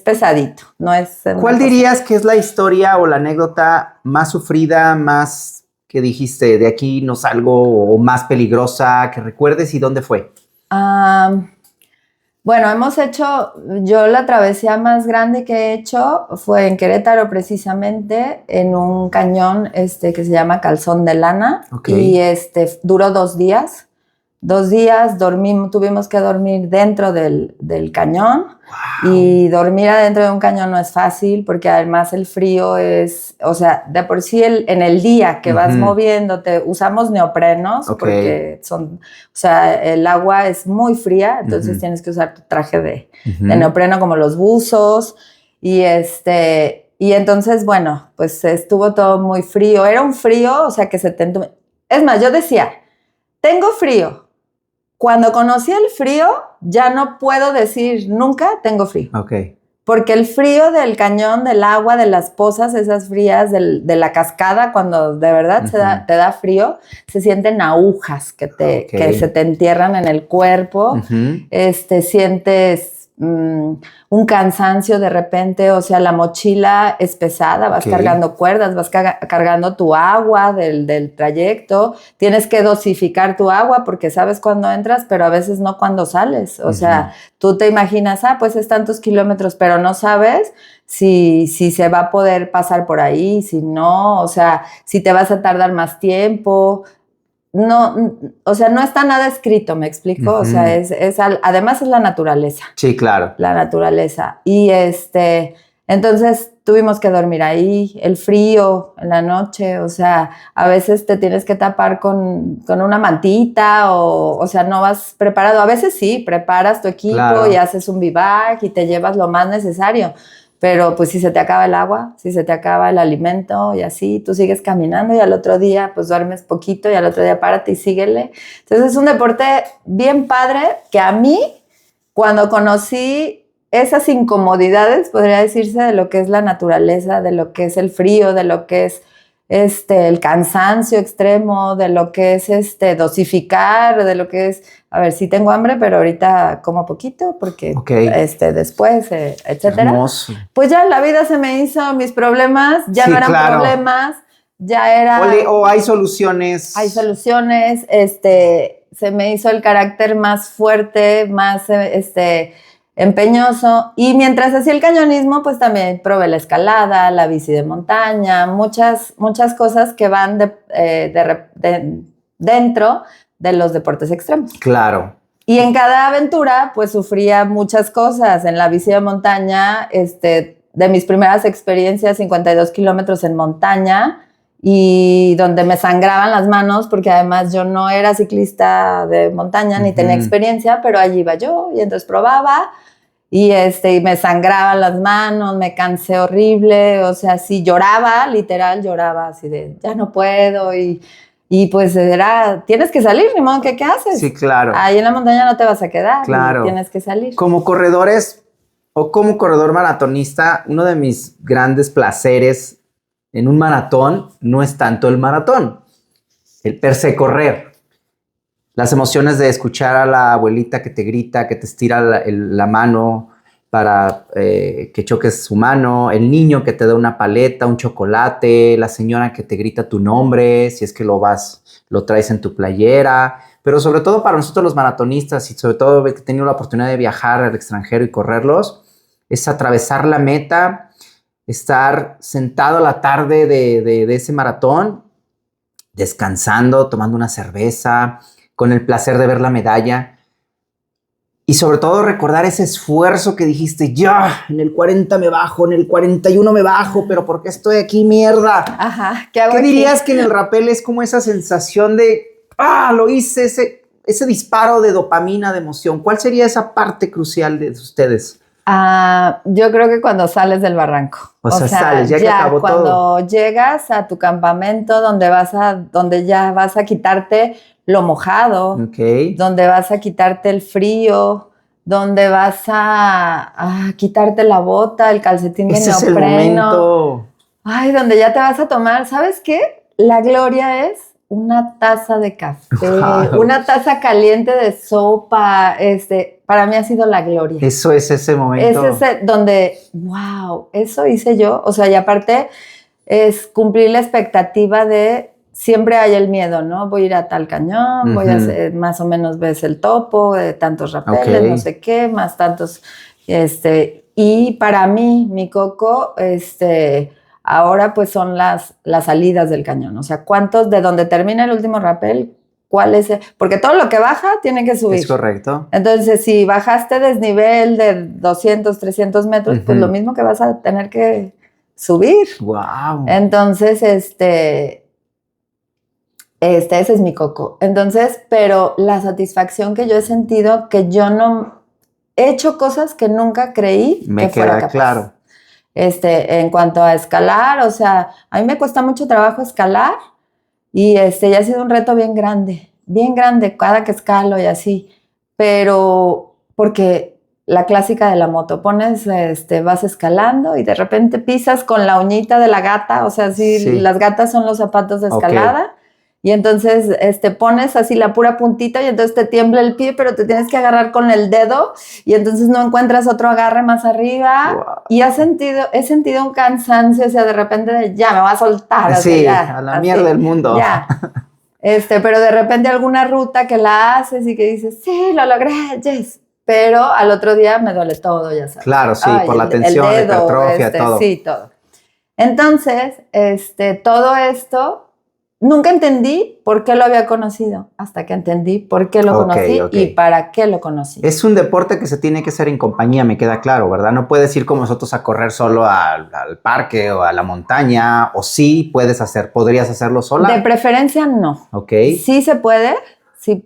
pesadito, no es... ¿Cuál dirías que es la historia o la anécdota más sufrida, más que dijiste, de aquí no salgo, o más peligrosa, que recuerdes, y dónde fue? Bueno, yo la travesía más grande que he hecho fue en Querétaro, precisamente, en un cañón que se llama Calzón de Lana. Okay. Y duró 2 días. 2 días tuvimos que dormir dentro del cañón. Wow. Y dormir adentro de un cañón no es fácil, porque además el frío es, o sea, de por sí en el día que vas moviéndote, usamos neoprenos, porque el agua es muy fría, entonces tienes que usar tu traje de neopreno, como los buzos, y entonces, bueno, pues estuvo todo muy frío. Era un frío, o sea, que es más, yo decía, tengo frío. Cuando conocí el frío, ya no puedo decir nunca tengo frío. Okay. Porque el frío del cañón, del agua, de las pozas esas frías, de la cascada, cuando de verdad te da frío, se sienten agujas que se te entierran en el cuerpo. Sientes un cansancio de repente, o sea, la mochila es pesada, vas cargando cuerdas, vas cargando tu agua del trayecto, tienes que dosificar tu agua porque sabes cuándo entras, pero a veces no cuándo sales. O sea, tú te imaginas, pues es tantos kilómetros, pero no sabes si se va a poder pasar por ahí, si no, o sea, si te vas a tardar más tiempo. No, o sea, no está nada escrito, ¿me explico? O sea, además es la naturaleza. Sí, claro. La naturaleza. Y entonces tuvimos que dormir ahí, el frío en la noche, o sea, a veces te tienes que tapar con una mantita, o sea, no vas preparado. A veces sí, preparas tu equipo y haces un bivac y te llevas lo más necesario. Pero pues si se te acaba el agua, si se te acaba el alimento y así, tú sigues caminando y al otro día pues duermes poquito y al otro día párate y síguele. Entonces es un deporte bien padre que a mí, cuando conocí esas incomodidades, podría decirse, de lo que es la naturaleza, de lo que es el frío, de lo que es el cansancio extremo, de lo que es dosificar, de lo que es, a ver, sí tengo hambre, pero ahorita como poquito porque después, etcétera. Hermoso. Pues ya la vida se me hizo, mis problemas ya no eran problemas, ya era... O hay soluciones. Hay soluciones, se me hizo el carácter más fuerte, más empeñoso. Y mientras hacía el cañonismo, pues también probé la escalada, la bici de montaña, muchas cosas que van dentro de los deportes extremos. Claro. Y en cada aventura, pues sufría muchas cosas. En la bici de montaña, de mis primeras experiencias, 52 kilómetros en montaña, y donde me sangraban las manos, porque además yo no era ciclista de montaña, ni tenía experiencia, pero allí iba yo, y entonces probaba, y me sangraban las manos, me cansé horrible, o sea, sí lloraba, literal lloraba, así de, ya no puedo, y pues tienes que salir, ni modo, ¿qué haces? Sí, claro. Ahí en la montaña no te vas a quedar, claro. Tienes que salir. Como corredores, o como corredor maratonista, uno de mis grandes placeres en un maratón no es tanto el maratón, el per se correr. Las emociones de escuchar a la abuelita que te grita, que te estira la mano, para que choques su mano, el niño que te da una paleta, un chocolate, la señora que te grita tu nombre, si es que lo traes en tu playera, pero sobre todo para nosotros los maratonistas y sobre todo que he tenido la oportunidad de viajar al extranjero y correrlos, es atravesar la meta, estar sentado a la tarde de ese maratón, descansando, tomando una cerveza, con el placer de ver la medalla. Y sobre todo recordar ese esfuerzo que dijiste, ya, en el 40 me bajo, en el 41 me bajo, pero ¿por qué estoy aquí, mierda? Ajá, ¿qué hago ¿Qué aquí? dirías que en el rappel es como esa sensación de, lo hice, ese disparo de dopamina, de emoción? ¿Cuál sería esa parte crucial de ustedes? Yo creo que cuando sales del barranco. O sea, sales, ya que acabó todo. Cuando llegas a tu campamento donde ya vas a quitarte lo mojado, Okay. donde vas a quitarte el frío, donde vas a quitarte la bota, el calcetín de Ese neopreno. es el momento. Ay, donde ya te vas a tomar, ¿sabes qué? La gloria es una taza de café, Wow. una taza caliente de sopa, para mí ha sido la gloria. Eso es ese momento. Es ese donde, wow, eso hice yo. O sea, y aparte es cumplir la expectativa de siempre hay el miedo, ¿no? Voy a ir a tal cañón, voy a hacer, más o menos ves el topo, de tantos rapeles, no sé qué, más tantos, y para mí, mi coco, ahora pues son las salidas del cañón, o sea, ¿cuántos, de donde termina el último rappel, cuál es? Porque todo lo que baja tiene que subir. Es correcto. Entonces, si bajaste desnivel de 200, 300 metros, pues lo mismo que vas a tener que subir. Wow. Entonces, ese es mi coco. Entonces, pero la satisfacción que yo he sentido, que yo no he hecho cosas que nunca creí que fuera capaz. Claro. En cuanto a escalar, o sea, a mí me cuesta mucho trabajo escalar y ya ha sido un reto bien grande cada que escalo y así, pero porque la clásica de la moto, vas escalando y de repente pisas con la uñita de la gata, o sea, sí. Las gatas son los zapatos de escalada. Y entonces pones así la pura puntita y entonces te tiembla el pie, pero te tienes que agarrar con el dedo y entonces no encuentras otro agarre más arriba. Wow. Y he sentido un cansancio, o sea, de repente ya me va a soltar. Sí, o sea, ya, a la mierda del mundo. Ya. Pero de repente alguna ruta que la haces y que dices, sí, lo logré, yes. Pero al otro día me duele todo, ya sabes. Claro, sí, por la tensión, la hipertrofia, todo. Sí, todo. Entonces, todo esto... Nunca entendí por qué lo había conocido, hasta que entendí por qué lo conocí y para qué lo conocí. Es un deporte que se tiene que hacer en compañía, me queda claro, ¿verdad? No puedes ir como nosotros a correr solo al parque o a la montaña, o sí podrías hacerlo sola. De preferencia, no. Sí se puede,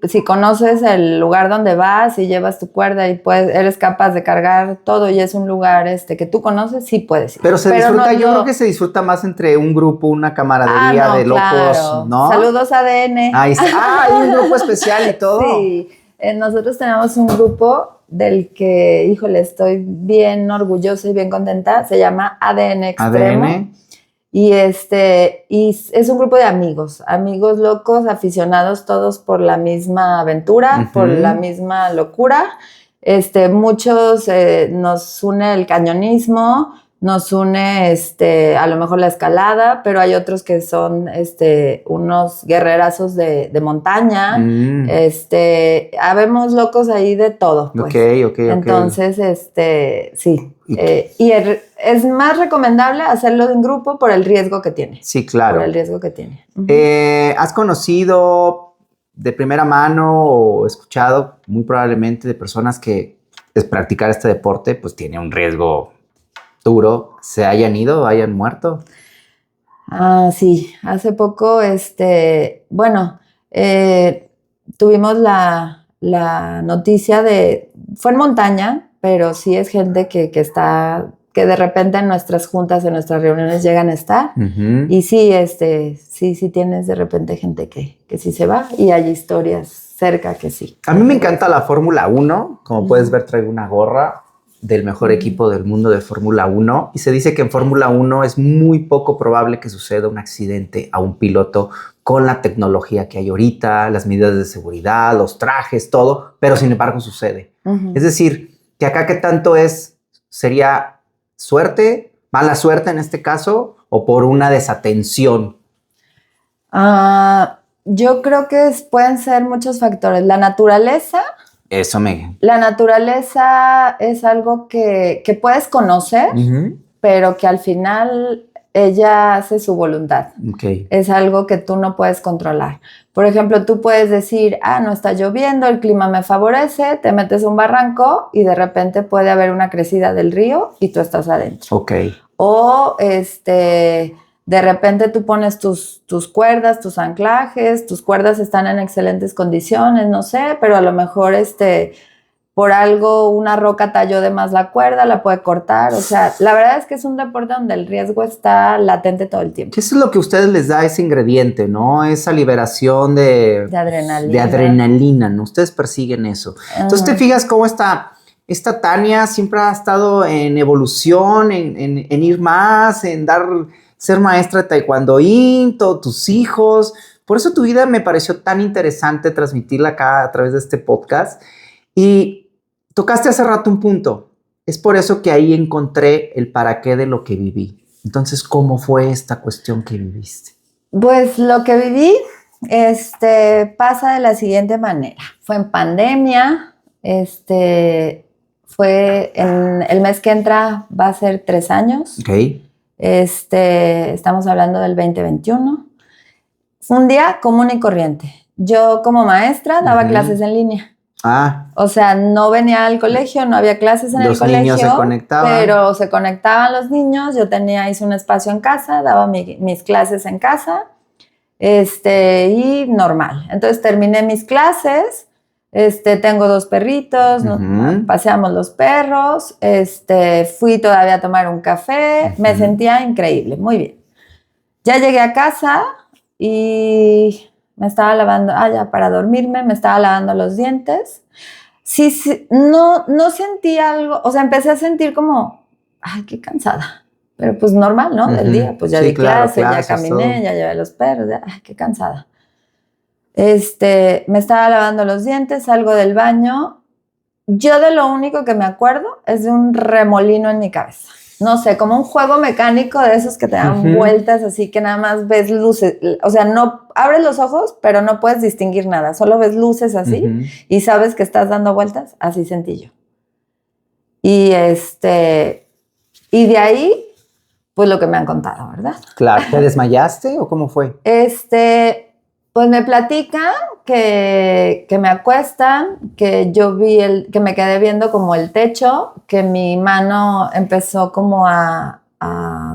si conoces el lugar donde vas y llevas tu cuerda y eres capaz de cargar todo y es un lugar que tú conoces, sí puedes ir. Pero disfruta, yo creo que se disfruta más entre un grupo, una camaradería de locos, ¿no? Saludos ADN. Ahí está. Hay un grupo especial y todo. Sí, nosotros tenemos un grupo del que, híjole, estoy bien orgullosa y bien contenta, se llama ADN Extremo. ADN. Y es un grupo de amigos locos, aficionados todos por la misma aventura, por la misma locura. Muchos nos une el cañonismo, nos une a lo mejor la escalada, pero hay otros que son unos guerrerazos de montaña. Habemos locos ahí de todo. Pues. Ok. Entonces, sí. Y es más recomendable hacerlo en grupo por el riesgo que tiene. Sí, claro. Por el riesgo que tiene. ¿Has conocido de primera mano o escuchado muy probablemente de personas que practicar este deporte pues tiene un riesgo duro, se hayan ido, hayan muerto? Sí, hace poco, tuvimos la noticia fue en montaña, pero sí es gente que de repente en nuestras juntas, en nuestras reuniones llegan a estar. Y sí, sí tienes de repente gente que sí se va y hay historias cerca que sí. A mí me encanta la Fórmula 1, como puedes ver traigo una gorra del mejor equipo del mundo de Fórmula 1 y se dice que en Fórmula 1 es muy poco probable que suceda un accidente a un piloto con la tecnología que hay ahorita, las medidas de seguridad, los trajes, todo, pero sin embargo sucede. Es decir, que acá qué tanto es ¿Sería suerte, mala suerte en este caso, o por una desatención? Yo creo que pueden ser muchos factores. La naturaleza es algo que puedes conocer, pero que al final ella hace su voluntad. Okay. Es algo que tú no puedes controlar. Por ejemplo, tú puedes decir, no está lloviendo, el clima me favorece, te metes a un barranco y de repente puede haber una crecida del río y tú estás adentro. Okay. O de repente tú pones tus cuerdas, tus anclajes, tus cuerdas están en excelentes condiciones, no sé, pero a lo mejor por algo una roca talló de más la cuerda, la puede cortar. O sea, la verdad es que es un deporte donde el riesgo está latente todo el tiempo. ¿Qué es lo que a ustedes les da ese ingrediente, no? Esa liberación de adrenalina, ¿no? Ustedes persiguen eso. Entonces te fijas cómo esta Tania siempre ha estado en evolución, en ir más, ser maestra de taekwondoín, todos tus hijos. Por eso tu vida me pareció tan interesante transmitirla acá a través de este podcast. Y tocaste hace rato un punto. Es por eso que ahí encontré el para qué de lo que viví. Entonces, ¿cómo fue esta cuestión que viviste? Pues lo que viví pasa de la siguiente manera. Fue en pandemia, fue en el mes que entra, va a ser 3 años. Okay. Estamos hablando del 2021. Fue un día común y corriente. Yo como maestra daba clases en línea. O sea, no venía al colegio, no había clases en el colegio. Los niños se conectaban. Pero se conectaban los niños. Yo hice un espacio en casa, daba mis clases en casa, y normal. Entonces terminé mis clases. Tengo 2 perritos, paseamos los perros, fui todavía a tomar un café, me sentía increíble, muy bien. Ya llegué a casa y me estaba lavando, ya para dormirme, me estaba lavando los dientes. Sí, no sentí algo, o sea, empecé a sentir como, qué cansada, pero pues normal, ¿no? Del día, pues ya di clase, ya caminé, todo. Ya llevé los perros, qué cansada. Me estaba lavando los dientes, salgo del baño. Yo de lo único que me acuerdo es de un remolino en mi cabeza. No sé, como un juego mecánico de esos que te dan vueltas así que nada más ves luces. O sea, no abres los ojos, pero no puedes distinguir nada. Solo ves luces así y sabes que estás dando vueltas. Así sentí yo. Y de ahí, pues lo que me han contado, ¿verdad? Claro. ¿Te desmayaste o cómo fue? Pues me platican que me acuestan, que yo que me quedé viendo como el techo, que mi mano empezó como a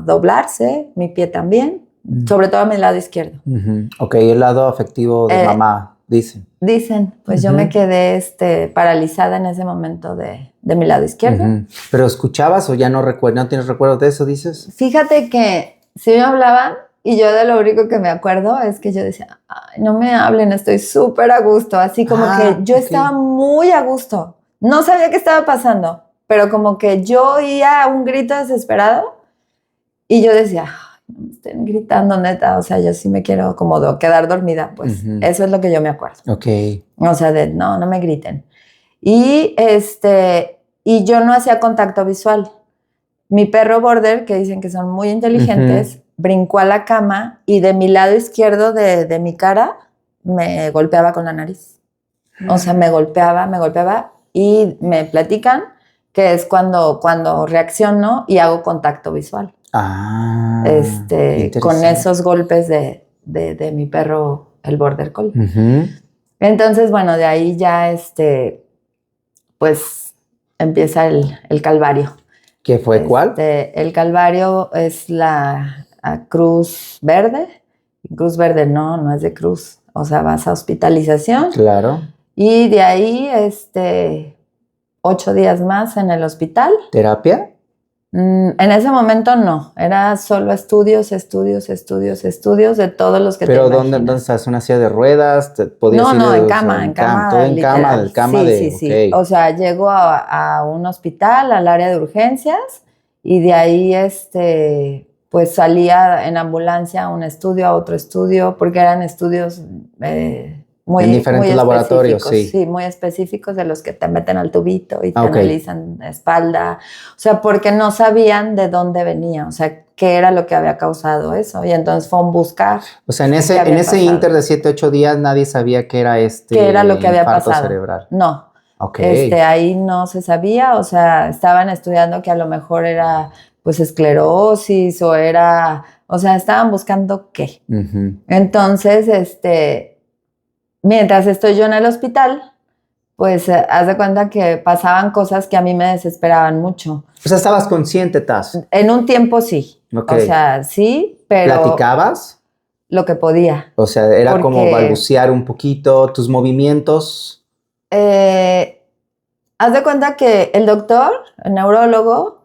doblarse, mi pie también, sobre todo a mi lado izquierdo. Ok, el lado afectivo de mamá, dicen. Dicen, pues yo me quedé paralizada en ese momento de mi lado izquierdo. ¿Pero escuchabas o ya no tienes recuerdo de eso, dices? Fíjate que sí me hablaban. Y yo de lo único que me acuerdo es que yo decía, no me hablen, estoy súper a gusto. Así como que yo estaba muy a gusto. No sabía qué estaba pasando, pero como que yo oía un grito desesperado y yo decía, no me estén gritando, neta. O sea, yo sí me quiero como quedar dormida. Pues eso es lo que yo me acuerdo. Ok. O sea, no me griten. Y yo no hacía contacto visual. Mi perro border, que dicen que son muy inteligentes, brincó a la cama y de mi lado izquierdo de mi cara me golpeaba con la nariz. O sea, me golpeaba y me platican que es cuando reacciono y hago contacto visual. Con esos golpes de mi perro, el border collie. Entonces, bueno, de ahí ya pues empieza el calvario. ¿Qué fue cuál? El calvario es la Cruz Verde. Cruz Verde no es de cruz. O sea, vas a hospitalización. Claro. Y de ahí, 8 días más en el hospital. ¿Terapia? En ese momento no. Era solo estudios de todos los que ¿Pero te imaginas. ¿dónde estás? ¿Una silla de ruedas? No, en cama. Todo en cama. Sí. O sea, llego a un hospital, al área de urgencias, y de ahí, pues salía en ambulancia a un estudio, a otro estudio, porque eran estudios muy, en diferentes muy laboratorios, específicos, sí. Sí, muy específicos de los que te meten al tubito y te Ok. analizan la espalda. O sea, porque no sabían de dónde venía, o sea, qué era lo que había causado eso. Y entonces fue un buscar O sea, en qué ese había pasado. inter de 7, 8 días nadie sabía que era ¿Qué era lo que había infarto pasado? cerebral. No. Ok. Ahí no se sabía, o sea, estaban estudiando que a lo mejor era pues esclerosis o sea, estaban buscando qué. Ujú. Entonces, mientras estoy yo en el hospital, pues haz de cuenta que pasaban cosas que a mí me desesperaban mucho. O sea, estabas consciente, Taz. En un tiempo sí, Ok. o sea, sí, pero ¿Platicabas? lo que podía. O sea, era como Porque, balbucear un poquito tus movimientos. haz de cuenta que el doctor, el neurólogo,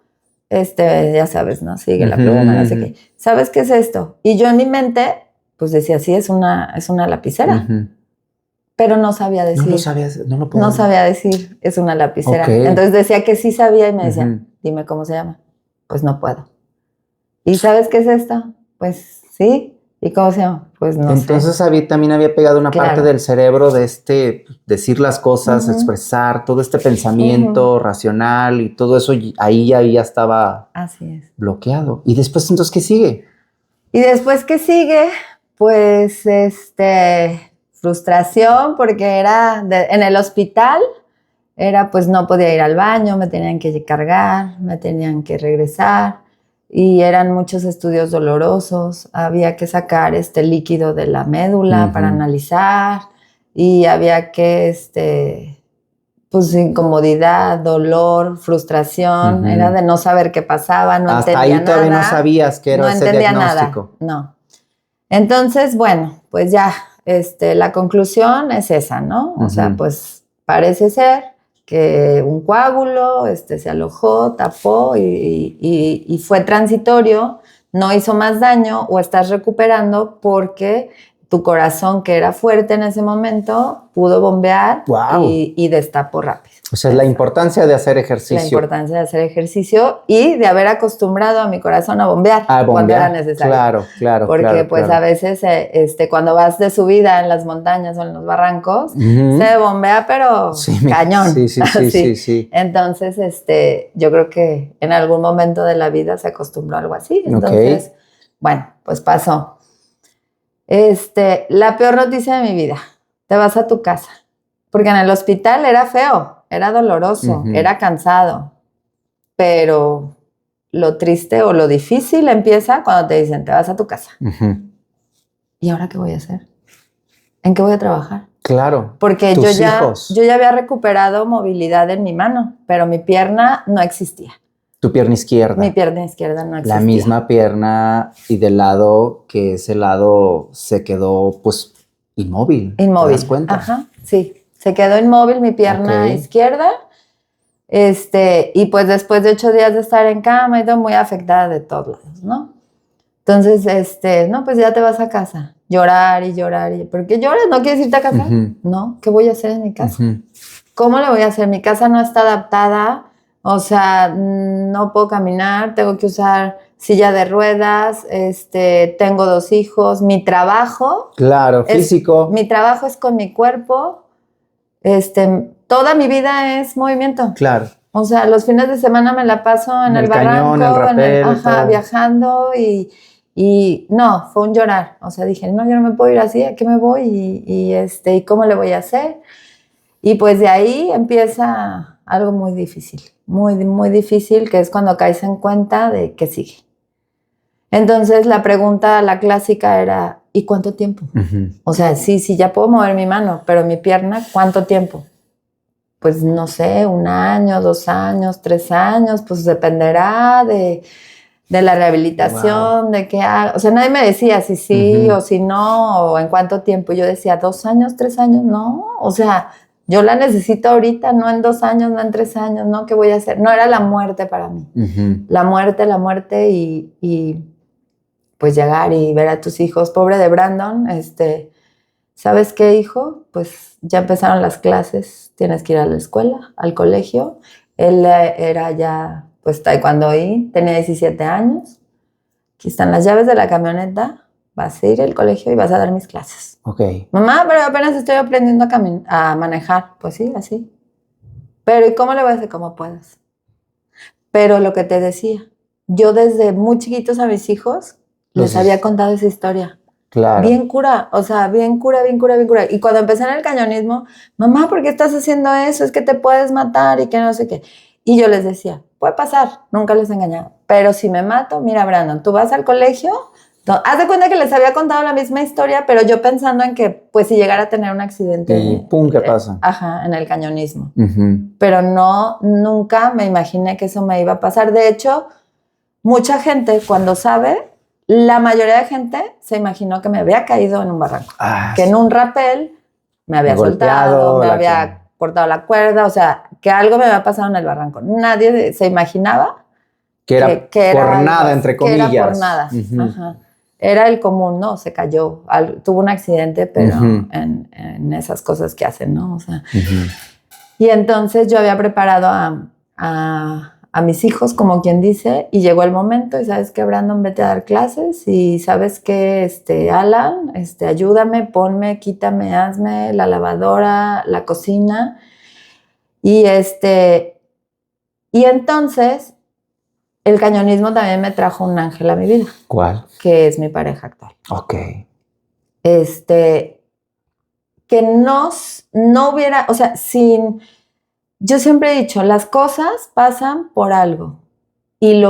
ya sabes, ¿no? Sigue la pluma, no sé qué. ¿Sabes qué es esto? Y yo en mi mente, pues decía, sí, es una lapicera. Pero no sabía decir. No lo sabías, no lo puedo. No sabía decir, es una lapicera. Ok. Entonces decía que sí sabía y me decía, dime cómo se llama. Pues no puedo. ¿Y sabes qué es esto? Pues sí. ¿Y cómo se llama? Pues no sé. Entonces también había pegado una parte Claro. del cerebro de decir las cosas, expresar, todo este pensamiento racional y todo eso, ahí ya estaba Así es. bloqueado. ¿Y después entonces qué sigue? Y después, ¿qué sigue? Pues, frustración, porque en el hospital, pues no podía ir al baño, me tenían que cargar, me tenían que regresar, y eran muchos estudios dolorosos, había que sacar este líquido de la médula para analizar, y había que, pues incomodidad, dolor, frustración, era de no saber qué pasaba, no Hasta entendía ahí todavía nada. no sabías que era No ese entendía diagnóstico. nada, no. Entonces, bueno, pues ya, la conclusión es esa, ¿no? O sea, pues parece ser que un coágulo se alojó, tapó y fue transitorio, no hizo más daño o estás recuperando porque tu corazón, que era fuerte en ese momento, pudo bombear y destapó rápido. O sea, la importancia de hacer ejercicio. La importancia de hacer ejercicio y de haber acostumbrado a mi corazón a bombear, cuando era necesario. Claro. Porque pues a veces cuando vas de subida en las montañas o en los barrancos, se bombea, pero cañón. Sí. Entonces, yo creo que en algún momento de la vida se acostumbró a algo así. Entonces, bueno, pues pasó. La peor noticia de mi vida, te vas a tu casa. Porque en el hospital era feo, era doloroso, era cansado. Pero lo triste o lo difícil empieza cuando te dicen, te vas a tu casa. ¿Y ahora qué voy a hacer? ¿En qué voy a trabajar? Claro. Porque yo ya había recuperado movilidad en mi mano, pero mi pierna no existía. Tu pierna izquierda. Mi pierna izquierda no existía. La misma pierna y del lado que ese lado se quedó pues inmóvil. ¿Te das cuenta? Ajá, sí. Se quedó inmóvil mi pierna izquierda. Y pues después de 8 días de estar en cama y todo, muy afectada de todos lados, ¿no? Entonces, no, pues ya te vas a casa. Llorar y llorar. ¿Por qué lloras? ¿No quieres irte a casa? No, ¿qué voy a hacer en mi casa? ¿Cómo le voy a hacer? Mi casa no está adaptada, o sea, no puedo caminar, tengo que usar silla de ruedas, tengo 2 hijos, mi trabajo. Claro, físico. Mi trabajo es con mi cuerpo, toda mi vida es movimiento. Claro. O sea, los fines de semana me la paso en el barranco, cañón, el rapel, viajando y no, fue un llorar. O sea, dije, no, yo no me puedo ir así, ¿a qué me voy? ¿Y cómo le voy a hacer? Y pues de ahí empieza algo muy difícil, muy, muy difícil, que es cuando caes en cuenta de qué sigue. Entonces la pregunta, la clásica era, ¿y cuánto tiempo? O sea, sí, ya puedo mover mi mano, pero mi pierna, ¿cuánto tiempo? Pues no sé, 1 año, 2 años, 3 años, pues dependerá de la rehabilitación, de qué haga. O sea, nadie me decía si sí o si no, o en cuánto tiempo. Yo decía, 2 años, 3 años, no. O sea, yo la necesito ahorita, no en 2 años, no en 3 años, no, ¿qué voy a hacer? No, era la muerte para mí. La muerte y pues llegar y ver a tus hijos. Pobre de Brandon, ¿sabes qué, hijo? Pues ya empezaron las clases, tienes que ir a la escuela, al colegio. Él era ya, pues, taekwondoí, tenía 17 años. Aquí están las llaves de la camioneta, vas a ir al colegio y vas a dar mis clases. Ok. Mamá, pero apenas estoy aprendiendo a manejar. Pues sí, así. Pero ¿y cómo le voy a hacer? Como puedas. Pero lo que te decía, yo desde muy chiquitos a mis hijos les había contado esa historia. Claro. Bien cura, o sea, bien cura. Y cuando empecé en el cañonismo, mamá, ¿por qué estás haciendo eso? Es que te puedes matar y que no sé qué. Y yo les decía, puede pasar, nunca les engañaba. Pero si me mato, mira, Brandon, tú vas al colegio, haz de cuenta que les había contado la misma historia, pero yo pensando en que, pues, si llegara a tener un accidente. Y pum, ¿qué pasa? En el cañonismo. Pero no, nunca me imaginé que eso me iba a pasar. De hecho, mucha gente, cuando sabe, la mayoría de gente se imaginó que me había caído en un barranco. Que en un rapel me había soltado, me había cortado la cuerda, o sea, que algo me había pasado en el barranco. Nadie se imaginaba que era por nada, entre comillas. Que era por nada. Ajá. Era el común, ¿no? Se cayó, tuvo un accidente, pero en esas cosas que hacen, ¿no? O sea, y entonces yo había preparado a mis hijos, como quien dice, y llegó el momento, y ¿sabes qué, Brandon? Vete a dar clases, y ¿sabes qué, Alan? Ayúdame, ponme, quítame, hazme la lavadora, la cocina, y entonces el cañonismo también me trajo un ángel a mi vida. ¿Cuál? Que es mi pareja actual. Ok. Que no hubiera, o sea, yo siempre he dicho, las cosas pasan por algo. Y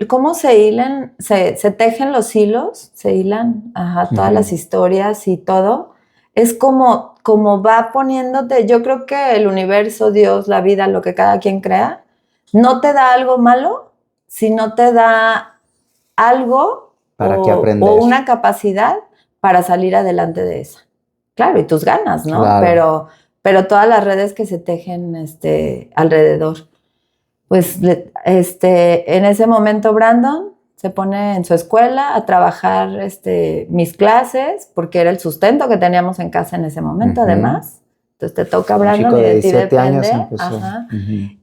cómo se hilan, se tejen los hilos, se hilan, todas las historias y todo, es como va poniéndote, yo creo que el universo, Dios, la vida, lo que cada quien crea, no te da algo malo, sino te da algo para que aprender. O una capacidad para salir adelante de esa. Claro, y tus ganas, ¿no? Claro. Pero todas las redes que se tejen alrededor. Pues en ese momento Brandon se pone en su escuela a trabajar mis clases, porque era el sustento que teníamos en casa en ese momento, además. Entonces te toca, Brandon, un chico y de de ti 17 depende. años empezó.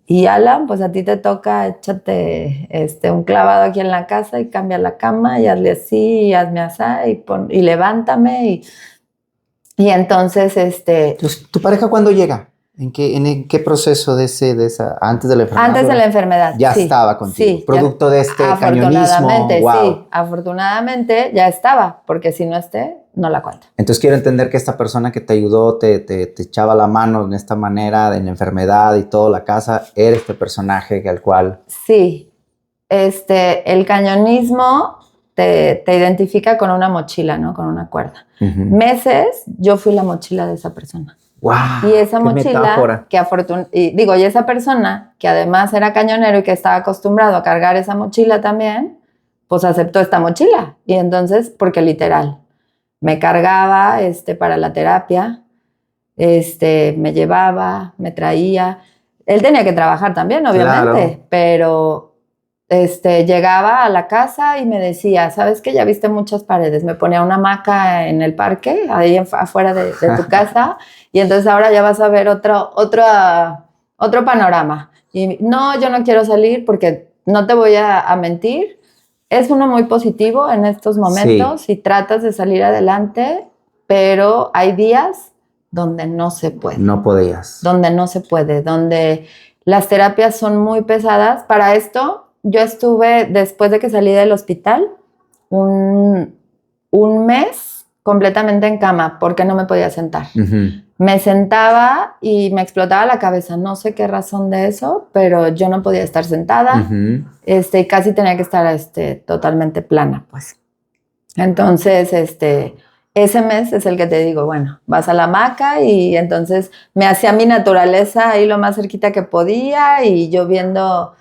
Y Alan, pues a ti te toca, échate un clavado aquí en la casa y cambia la cama y hazle así y hazme así y levántame y entonces Entonces, ¿tu pareja cuándo llega? ¿En qué proceso de esa antes de la enfermedad? Antes de la enfermedad. Ya estaba contigo. Sí, producto de cañonismo. Sí, afortunadamente ya estaba, porque si no no la cuento. Entonces quiero entender que esta persona que te ayudó, te echaba la mano en esta manera, en la enfermedad y toda la casa, era este personaje al cual... Sí, el cañonismo te identifica con una mochila, ¿no? Con una cuerda. Meses yo fui la mochila de esa persona. Wow, y esa mochila y esa persona que además era cañonero y que estaba acostumbrado a cargar esa mochila también, pues aceptó esta mochila. Y entonces, porque literal, me cargaba para la terapia, me llevaba, me traía. Él tenía que trabajar también, obviamente, pero llegaba a la casa y me decía, ¿sabes qué? Ya viste muchas paredes. Me ponía una hamaca en el parque, ahí afuera de tu casa, y entonces ahora ya vas a ver otro panorama. Y no, yo no quiero salir porque no te voy a mentir. Es uno muy positivo en estos momentos y tratas de salir adelante, pero hay días donde no se puede. No podías. Donde no se puede, donde las terapias son muy pesadas. Para esto, yo estuve, después de que salí del hospital, un mes completamente en cama porque no me podía sentar. Me sentaba y me explotaba la cabeza. No sé qué razón de eso, pero yo no podía estar sentada. Casi tenía que estar totalmente plana, pues. Entonces, ese mes es el que te digo, bueno, vas a la hamaca, y entonces me hacía mi naturaleza ahí lo más cerquita que podía, y yo viendo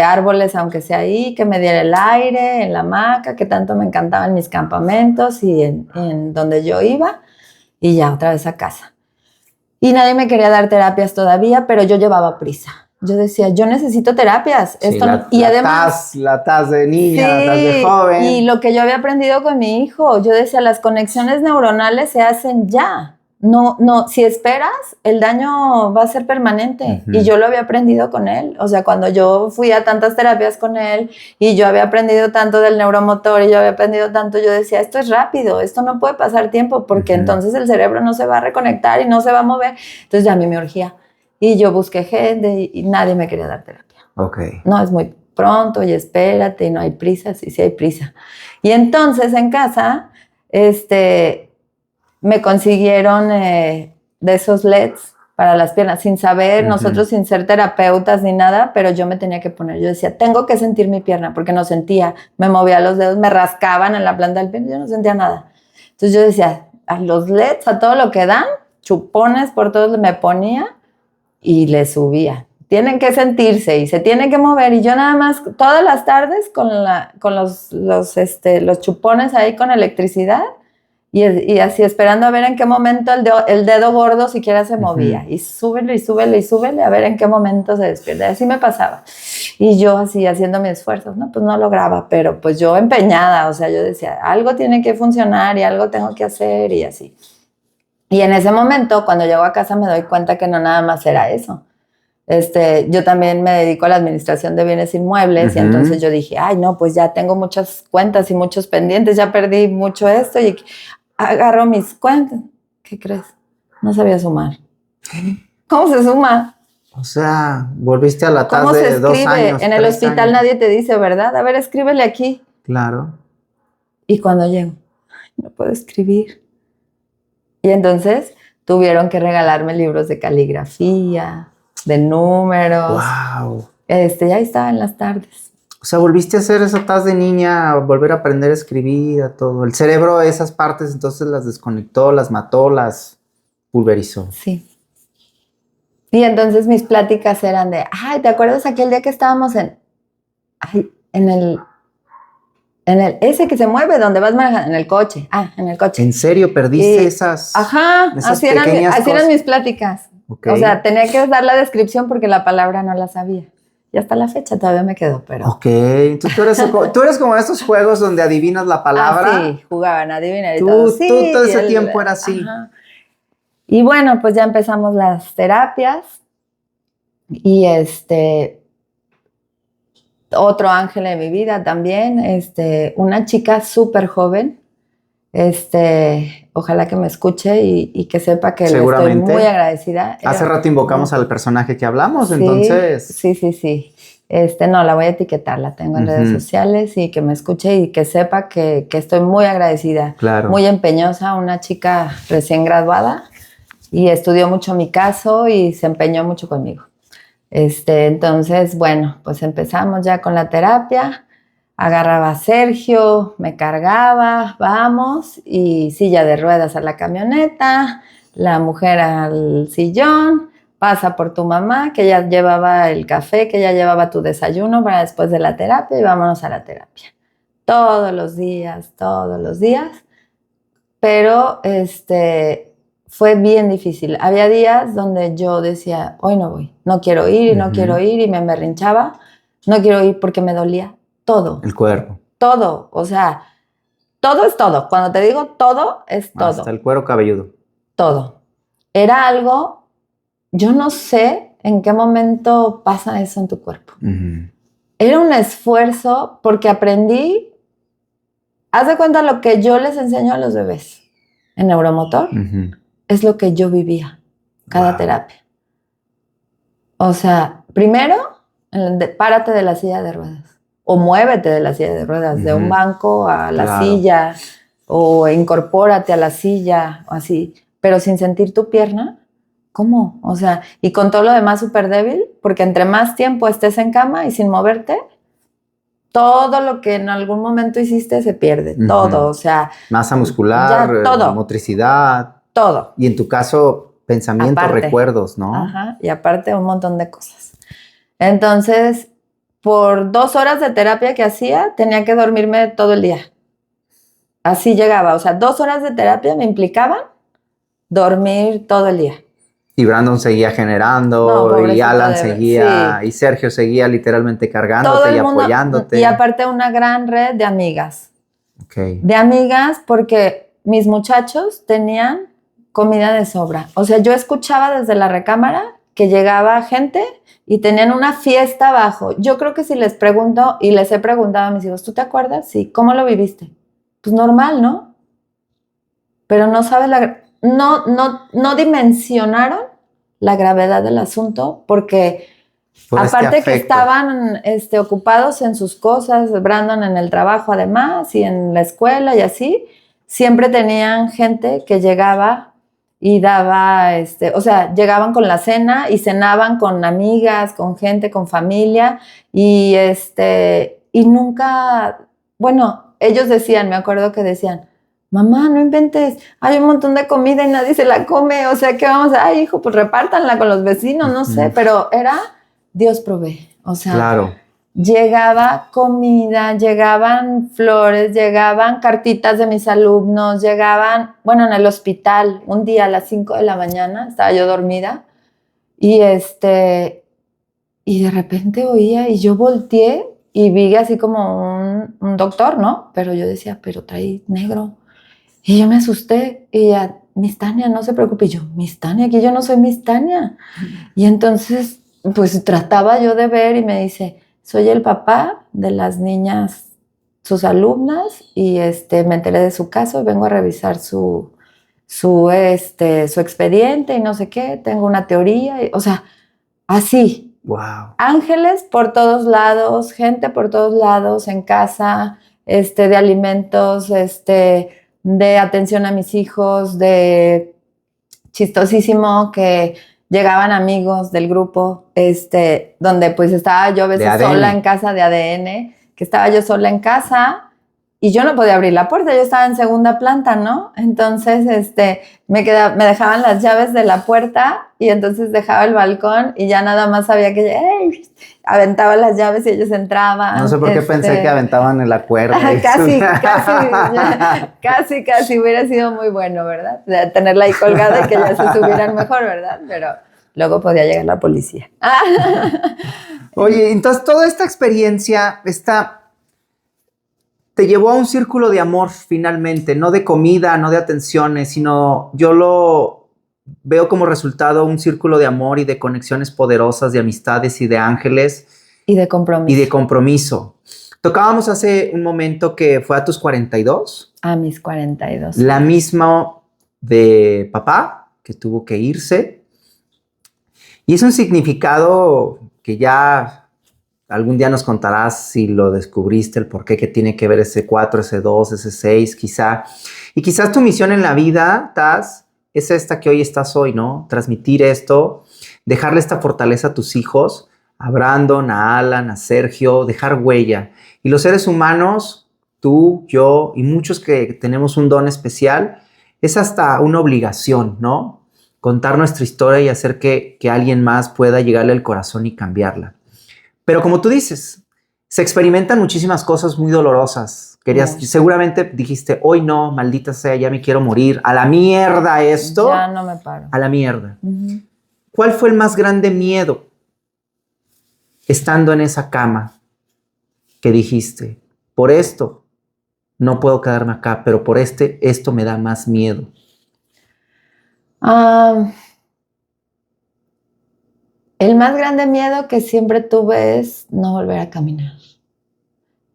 árboles, aunque sea ahí, que me diera el aire en la hamaca, que tanto me encantaban mis campamentos y en donde yo iba, y ya otra vez a casa. Y nadie me quería dar terapias todavía, pero yo llevaba prisa. Yo decía, yo necesito terapias. Sí, además, la taz de niña, la taz de joven. Y lo que yo había aprendido con mi hijo, yo decía, las conexiones neuronales se hacen ya. no, si esperas, el daño va a ser permanente. Y yo lo había aprendido con él. O sea, cuando yo fui a tantas terapias con él y yo había aprendido tanto del neuromotor y yo había aprendido tanto, yo decía, esto es rápido, esto no puede pasar tiempo porque entonces el cerebro no se va a reconectar y no se va a mover. Entonces ya a mí me urgía. Y yo busqué gente y nadie me quería dar terapia. Okay. No, es muy pronto y espérate y no hay prisa, sí hay prisa. Y entonces en casa, me consiguieron de esos LEDs para las piernas, sin saber, nosotros sin ser terapeutas ni nada, pero yo me tenía que poner, yo decía, tengo que sentir mi pierna, porque no sentía, me movía los dedos, me rascaban en la planta del pie, yo no sentía nada. Entonces yo decía, a los LEDs, a todo lo que dan, chupones por todos, me ponía y le subía. Tienen que sentirse y se tienen que mover, y yo nada más todas las tardes con los chupones ahí con electricidad, y así esperando a ver en qué momento el dedo gordo siquiera se movía. Y súbele y súbele y súbele a ver en qué momento se despierta. Así me pasaba. Y yo así haciendo mis esfuerzos, ¿no? Pues no lograba, pero pues yo empeñada. O sea, yo decía, algo tiene que funcionar y algo tengo que hacer y así. Y en ese momento, cuando llego a casa, me doy cuenta que no nada más era eso. Yo también me dedico a la administración de bienes inmuebles y entonces yo dije, ay, no, pues ya tengo muchas cuentas y muchos pendientes, ya perdí mucho esto y agarro mis cuentas. ¿Qué crees? No sabía sumar. ¿Cómo se suma? O sea, volviste a la ¿Cómo tasa se de 2 escribe? años. En el hospital años. nadie te dice, ¿verdad? A ver, escríbele aquí. Claro. Y cuando llego, no puedo escribir. Y entonces tuvieron que regalarme libros de caligrafía, de números. Wow. Ya estaba en las tardes. O sea, volviste a hacer esa taz de niña, a volver a aprender a escribir, a todo. El cerebro, esas partes, entonces las desconectó, las mató, las pulverizó. Sí. Y entonces mis pláticas eran de, ay, ¿te acuerdas aquel día que estábamos en el ese que se mueve, donde vas manejando, en el coche? En el coche. ¿En serio perdiste esas? Ajá, así eran mis pláticas. Okay. O sea, tenía que dar la descripción porque la palabra no la sabía. Y hasta la fecha todavía me quedó, pero... Ok, entonces tú eres como estos juegos donde adivinas la palabra. Sí, jugaban a adivinar y todo. Sí, tú todo ese tiempo era así. Ajá. Y bueno, pues ya empezamos las terapias y otro ángel de mi vida también, una chica súper joven, ojalá que me escuche y que sepa que le estoy muy agradecida. Hace rato invocamos al personaje que hablamos, sí, entonces... Sí. No, la voy a etiquetar, la tengo en redes sociales, y que me escuche y que sepa que estoy muy agradecida. Claro. Muy empeñosa, una chica recién graduada y estudió mucho mi caso y se empeñó mucho conmigo. Entonces, bueno, pues empezamos ya con la terapia. Agarraba a Sergio, me cargaba, vamos, y silla de ruedas a la camioneta, la mujer al sillón, pasa por tu mamá, que ya llevaba el café, que ya llevaba tu desayuno para después de la terapia, y vámonos a la terapia. Todos los días, pero fue bien difícil. Había días donde yo decía, hoy no voy, no quiero ir, no quiero ir, y me berrinchaba, no quiero ir porque me dolía. Todo. El cuerpo. Todo. O sea, todo es todo. Cuando te digo todo, es todo. Hasta el cuero cabelludo. Todo. Era algo, yo no sé en qué momento pasa eso en tu cuerpo. Era un esfuerzo porque aprendí, haz de cuenta lo que yo les enseño a los bebés en neuromotor, es lo que yo vivía cada terapia. O sea, primero, párate de la silla de ruedas. O muévete de la silla de ruedas, de un banco a la silla, o incorpórate a la silla, o así, pero sin sentir tu pierna. ¿Cómo? O sea, y con todo lo demás súper débil, porque entre más tiempo estés en cama y sin moverte, todo lo que en algún momento hiciste se pierde, todo, o sea... Masa muscular, todo, motricidad. Todo. Y en tu caso, pensamientos, recuerdos, ¿no? Ajá, y aparte un montón de cosas. Entonces... por 2 horas de terapia que hacía, tenía que dormirme todo el día. Así llegaba. O sea, 2 horas de terapia me implicaban dormir todo el día. Y Brandon seguía generando, y Alan seguía, y Sergio seguía literalmente cargándote y apoyándote. Y aparte una gran red de amigas. Okay. De amigas porque mis muchachos tenían comida de sobra. O sea, yo escuchaba desde la recámara que llegaba gente y tenían una fiesta abajo. Yo creo que si les pregunto, y les he preguntado a mis hijos, ¿tú te acuerdas? Sí. ¿Cómo lo viviste? Pues normal, ¿no? Pero no sabes no dimensionaron la gravedad del asunto porque aparte que estaban ocupados en sus cosas, Brandon en el trabajo además y en la escuela y así, siempre tenían gente que llegaba y daba, o sea, llegaban con la cena y cenaban con amigas, con gente, con familia y nunca, bueno, ellos decían, me acuerdo que decían, mamá, no inventes, hay un montón de comida y nadie se la come, o sea, ¿qué vamos a...? Ay, hijo, pues repártanla con los vecinos, no sé, pero era Dios provee, o sea, claro. Llegaba comida, llegaban flores, llegaban cartitas de mis alumnos, llegaban, bueno, en el hospital, un día a las 5 de la mañana, estaba yo dormida, y y de repente oía, y yo volteé, y vi así como un doctor, ¿no? Pero yo decía, pero trae negro. Y yo me asusté, y ya, Miss Tania, no se preocupe. Y yo, Miss Tania, aquí yo no soy Miss Tania. Y entonces, pues trataba yo de ver, y me dice, soy el papá de las niñas, sus alumnas, y me enteré de su caso, y vengo a revisar su expediente, y no sé qué, tengo una teoría, o sea, así. Wow. Ángeles por todos lados, gente por todos lados, en casa, de alimentos, de atención a mis hijos, de chistosísimo que llegaban amigos del grupo, donde pues estaba yo a veces sola en casa de ADN, que estaba yo sola en casa y yo no podía abrir la puerta, yo estaba en segunda planta, ¿no? Entonces, me dejaban las llaves de la puerta y entonces dejaba el balcón y ya nada más sabía que aventaba las llaves y ellos entraban. No sé por qué pensé que aventaban en la cuerda. Casi hubiera sido muy bueno, ¿verdad? De tenerla ahí colgada y que ya se subieran mejor, ¿verdad? Pero luego podía llegar la policía. Oye, entonces toda esta experiencia, te llevó a un círculo de amor finalmente, no de comida, no de atenciones, sino yo lo veo como resultado un círculo de amor y de conexiones poderosas, de amistades y de ángeles. Y de compromiso. Y de compromiso. Tocábamos hace un momento que fue a tus 42. A mis 42. La misma de papá, que tuvo que irse. Y es un significado que ya algún día nos contarás si lo descubriste, el por qué, que tiene que ver ese 4, ese 2, ese 6, quizá. Y quizás tu misión en la vida, Taz, es esta que hoy estás hoy, ¿no? Transmitir esto, dejarle esta fortaleza a tus hijos, a Brandon, a Alan, a Sergio, dejar huella. Y los seres humanos, tú, yo y muchos que tenemos un don especial, es hasta una obligación, ¿no? Contar nuestra historia y hacer que alguien más pueda llegarle al corazón y cambiarla. Pero como tú dices, se experimentan muchísimas cosas muy dolorosas. Seguramente dijiste, hoy no, maldita sea, ya me quiero morir. A la mierda esto. Ya no me paro. A la mierda. ¿Cuál fue el más grande miedo estando en esa cama que dijiste, por esto no puedo quedarme acá, pero por esto me da más miedo? El más grande miedo que siempre tuve es no volver a caminar.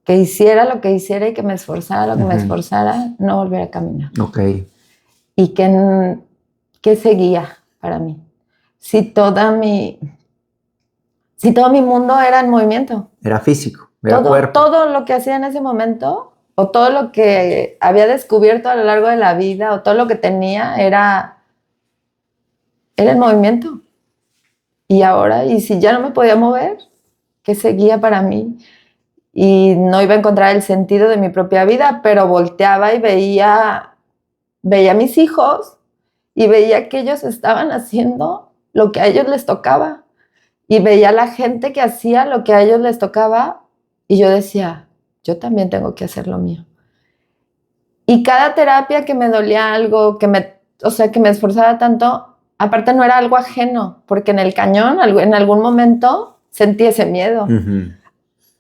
Que hiciera lo que hiciera y que me esforzara lo que me esforzara, no volver a caminar. Ok. Y que seguía para mí. Si todo mi mundo era en movimiento. Era físico, era cuerpo. Todo lo que hacía en ese momento, o todo lo que había descubierto a lo largo de la vida, o todo lo que tenía, era el movimiento. Y ahora, y si ya no me podía mover, ¿qué seguía para mí? Y no iba a encontrar el sentido de mi propia vida, pero volteaba y veía a mis hijos y veía que ellos estaban haciendo lo que a ellos les tocaba. Y veía a la gente que hacía lo que a ellos les tocaba y yo decía, yo también tengo que hacer lo mío. Y cada terapia que me dolía algo, que me esforzaba tanto, aparte no era algo ajeno, porque en el cañón, en algún momento, sentí ese miedo.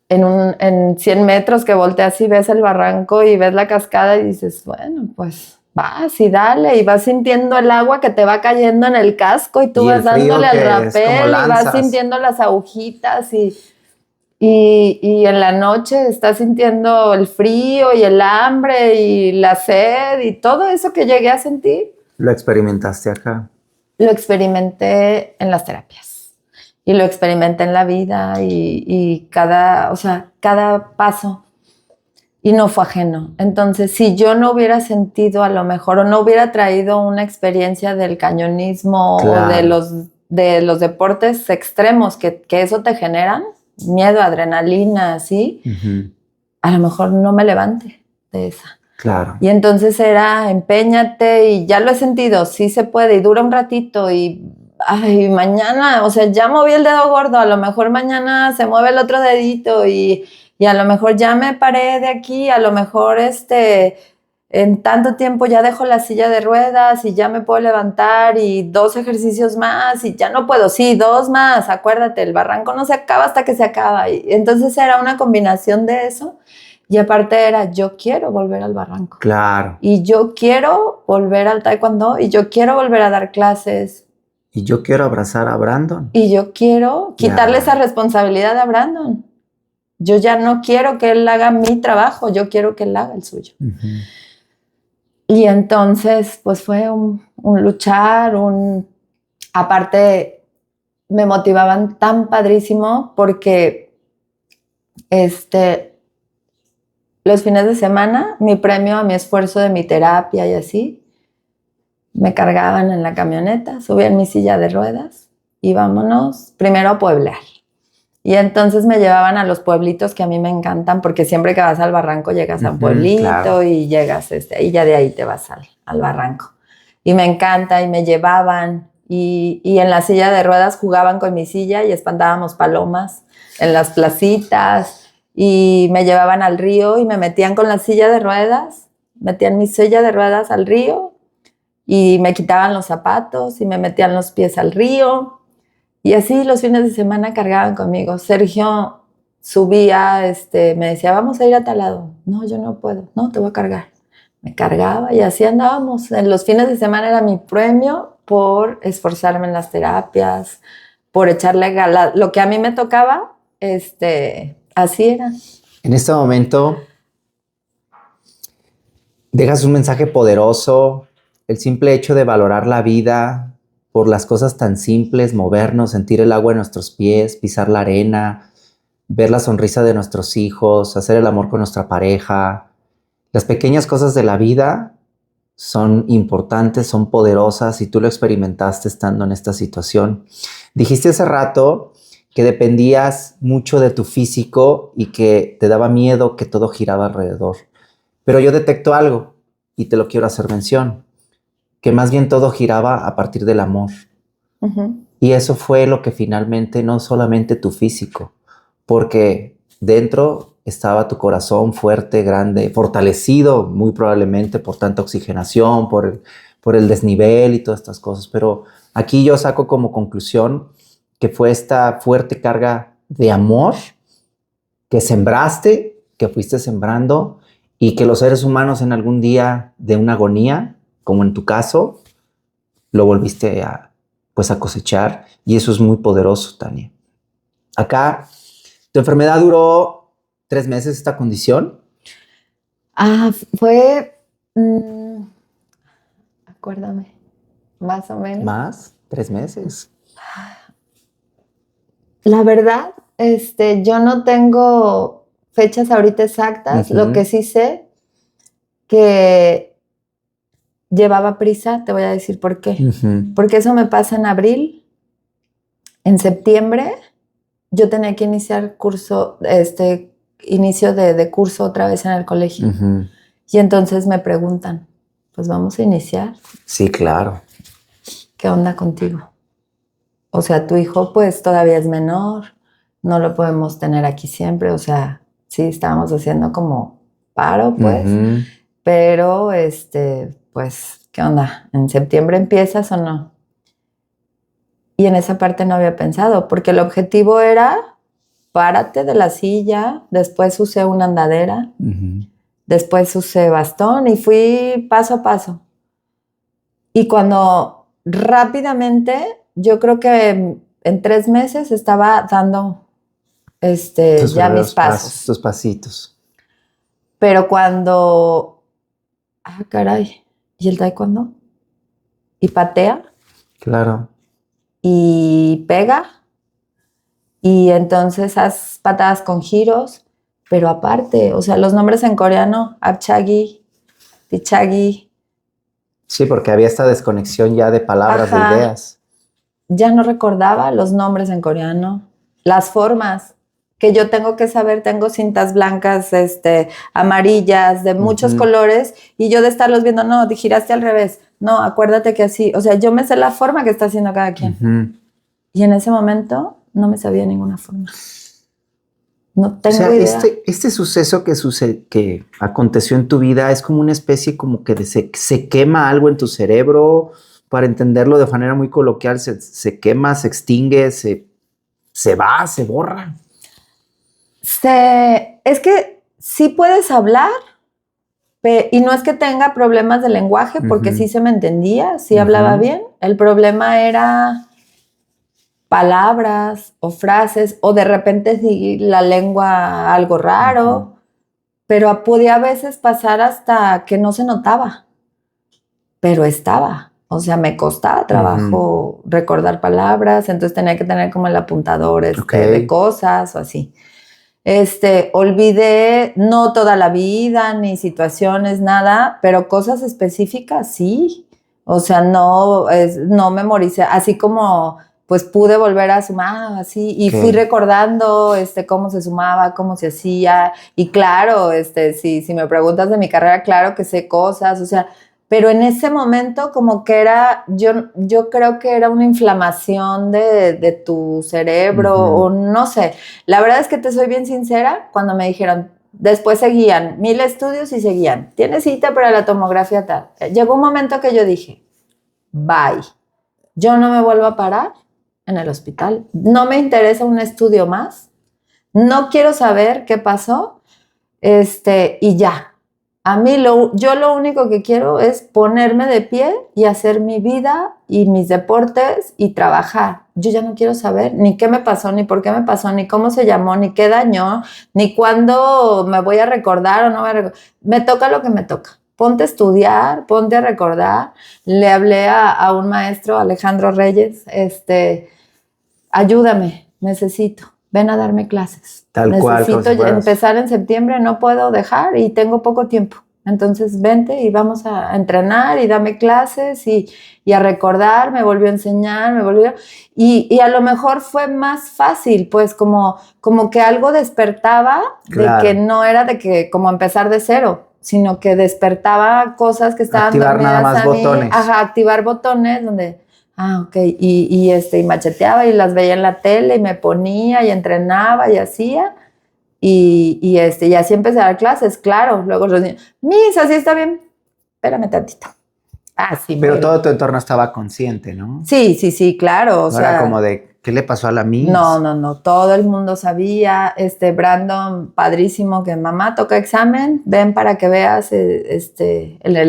En 100 metros que volteas y ves el barranco y ves la cascada y dices, bueno, pues vas y dale, y vas sintiendo el agua que te va cayendo en el casco y tú vas dándole al rapel y vas sintiendo las agujitas y en la noche estás sintiendo el frío y el hambre y la sed y todo eso que llegué a sentir. ¿Lo experimentaste acá? Lo experimenté en las terapias y lo experimenté en la vida y cada paso. Y no fue ajeno. Entonces, si yo no hubiera sentido a lo mejor o no hubiera traído una experiencia del cañonismo o de los deportes extremos que eso te generan, miedo, adrenalina, así, a lo mejor no me levante de esa. Claro. Y entonces era empeñate y ya lo he sentido, sí se puede y dura un ratito y mañana, o sea, ya moví el dedo gordo, a lo mejor mañana se mueve el otro dedito y a lo mejor ya me paré de aquí, a lo mejor en tanto tiempo ya dejo la silla de ruedas y ya me puedo levantar y 2 ejercicios más y ya no puedo, sí, 2 más, acuérdate, el barranco no se acaba hasta que se acaba. Y entonces era una combinación de eso y aparte era yo quiero volver al barranco. Claro. Y yo quiero volver al taekwondo y yo quiero volver a dar clases. Y yo quiero abrazar a Brandon. Y yo quiero quitarle esa responsabilidad a Brandon. Yo ya no quiero que él haga mi trabajo, yo quiero que él haga el suyo. Y entonces, pues fue un luchar, aparte me motivaban tan padrísimo porque los fines de semana, mi premio a mi esfuerzo de mi terapia y así, me cargaban en la camioneta, subían mi silla de ruedas y vámonos primero a pueblear. Y entonces me llevaban a los pueblitos que a mí me encantan, porque siempre que vas al barranco llegas a un pueblito, claro. Y llegas, y ya de ahí te vas al barranco. Y me encanta, y me llevaban, y en la silla de ruedas jugaban con mi silla y espantábamos palomas en las placitas, y me llevaban al río y me metían con la silla de ruedas, metían mi silla de ruedas al río, y me quitaban los zapatos y me metían los pies al río. Y así los fines de semana cargaban conmigo. Sergio subía, me decía, vamos a ir a tal lado. No, yo no puedo. No, te voy a cargar. Me cargaba y así andábamos. En los fines de semana era mi premio por esforzarme en las terapias, por echarle ganas. Lo que a mí me tocaba, así era. En este momento dejas un mensaje poderoso. El simple hecho de valorar la vida por las cosas tan simples, movernos, sentir el agua en nuestros pies, pisar la arena, ver la sonrisa de nuestros hijos, hacer el amor con nuestra pareja. Las pequeñas cosas de la vida son importantes, son poderosas y tú lo experimentaste estando en esta situación. Dijiste hace rato que dependías mucho de tu físico y que te daba miedo que todo giraba alrededor. Pero yo detecto algo y te lo quiero hacer mención, que más bien todo giraba a partir del amor. Y eso fue lo que finalmente, no solamente tu físico, porque dentro estaba tu corazón fuerte, grande, fortalecido muy probablemente por tanta oxigenación, por el desnivel y todas estas cosas. Pero aquí yo saco como conclusión que fue esta fuerte carga de amor que sembraste, que fuiste sembrando y que los seres humanos en algún día de una agonía, como en tu caso, lo volviste a cosechar y eso es muy poderoso, Tania. Acá, tu enfermedad duró 3 meses, esta condición. Fue, acuérdame, más o menos. ¿Más? 3 meses. La verdad, yo no tengo fechas ahorita exactas. Lo que sí sé que llevaba prisa, te voy a decir por qué. Porque eso me pasa en abril. En septiembre yo tenía que iniciar inicio de curso otra vez en el colegio. Y entonces me preguntan, pues vamos a iniciar. Sí, claro. ¿Qué onda contigo? O sea, tu hijo pues todavía es menor, no lo podemos tener aquí siempre. O sea, sí, estábamos haciendo como paro, pues. Pero, pues, ¿qué onda? ¿En septiembre empiezas o no? Y en esa parte no había pensado, porque el objetivo era párate de la silla, después usé una andadera, Después usé bastón y fui paso a paso. Y cuando rápidamente, yo creo que en 3 meses estaba dando ya mis pasos. Tus pasitos. Pero cuando, caray, ¿y el taekwondo? Y patea. Claro. Y pega. Y entonces haz patadas con giros. Pero aparte, o sea, los nombres en coreano, apchagi, pichagi. Sí, porque había esta desconexión ya de palabras, de ideas. Ya no recordaba los nombres en coreano, las formas que yo tengo que saber. Tengo cintas blancas, amarillas, de muchos colores, y yo de estarlos viendo, no, te giraste al revés, no, acuérdate que así, o sea, yo me sé la forma que está haciendo cada quien. Y en ese momento no me sabía ninguna forma. No tengo idea. Este suceso que aconteció en tu vida es como una especie como que se quema algo en tu cerebro. Para entenderlo de manera muy coloquial, se quema, se extingue, se va, se borra. Es que sí puedes hablar, y no es que tenga problemas de lenguaje, porque sí se me entendía, sí hablaba bien. El problema era palabras o frases, o de repente sí, la lengua algo raro, pero podía a veces pasar hasta que no se notaba, pero estaba. O sea, me costaba trabajo recordar palabras, entonces tenía que tener como el apuntador de cosas o así. Olvidé, no toda la vida, ni situaciones, nada, pero cosas específicas sí. O sea, no memoricé, así como pues pude volver a sumar, así, y fui recordando cómo se sumaba, cómo se hacía, y claro, si me preguntas de mi carrera, claro que sé cosas, o sea, pero en ese momento como que era, yo creo que era una inflamación de tu cerebro, o no sé. La verdad es que te soy bien sincera, cuando me dijeron, después seguían 1000 estudios y seguían, tienes cita para la tomografía tal. Llegó un momento que yo dije, bye, yo no me vuelvo a parar en el hospital, no me interesa un estudio más, no quiero saber qué pasó, y ya. A mí yo lo único que quiero es ponerme de pie y hacer mi vida y mis deportes y trabajar. Yo ya no quiero saber ni qué me pasó, ni por qué me pasó, ni cómo se llamó, ni qué dañó, ni cuándo me voy a recordar o no voy a recordar. Me toca lo que me toca. Ponte a estudiar, ponte a recordar. Le hablé a un maestro, Alejandro Reyes, ayúdame, necesito, ven a darme clases. Necesito empezar en septiembre, no puedo dejar y tengo poco tiempo. Entonces vente y vamos a entrenar y dame clases y a recordar. Me volvió a enseñar, y a lo mejor fue más fácil, pues como que algo despertaba, de que no era de que como empezar de cero, sino que despertaba cosas que estaban activar nada más botones. Activar botones donde... ok, y macheteaba y las veía en la tele y me ponía y entrenaba y hacía, y así empecé a dar clases, claro. Luego los niños, Miss, así está bien, espérame tantito. Sí. Pero todo tu entorno estaba consciente, ¿no? Sí, claro. O sea, era como de, ¿qué le pasó a la Miss? No, todo el mundo sabía. Brandon, padrísimo, que mamá toca examen, ven para que veas el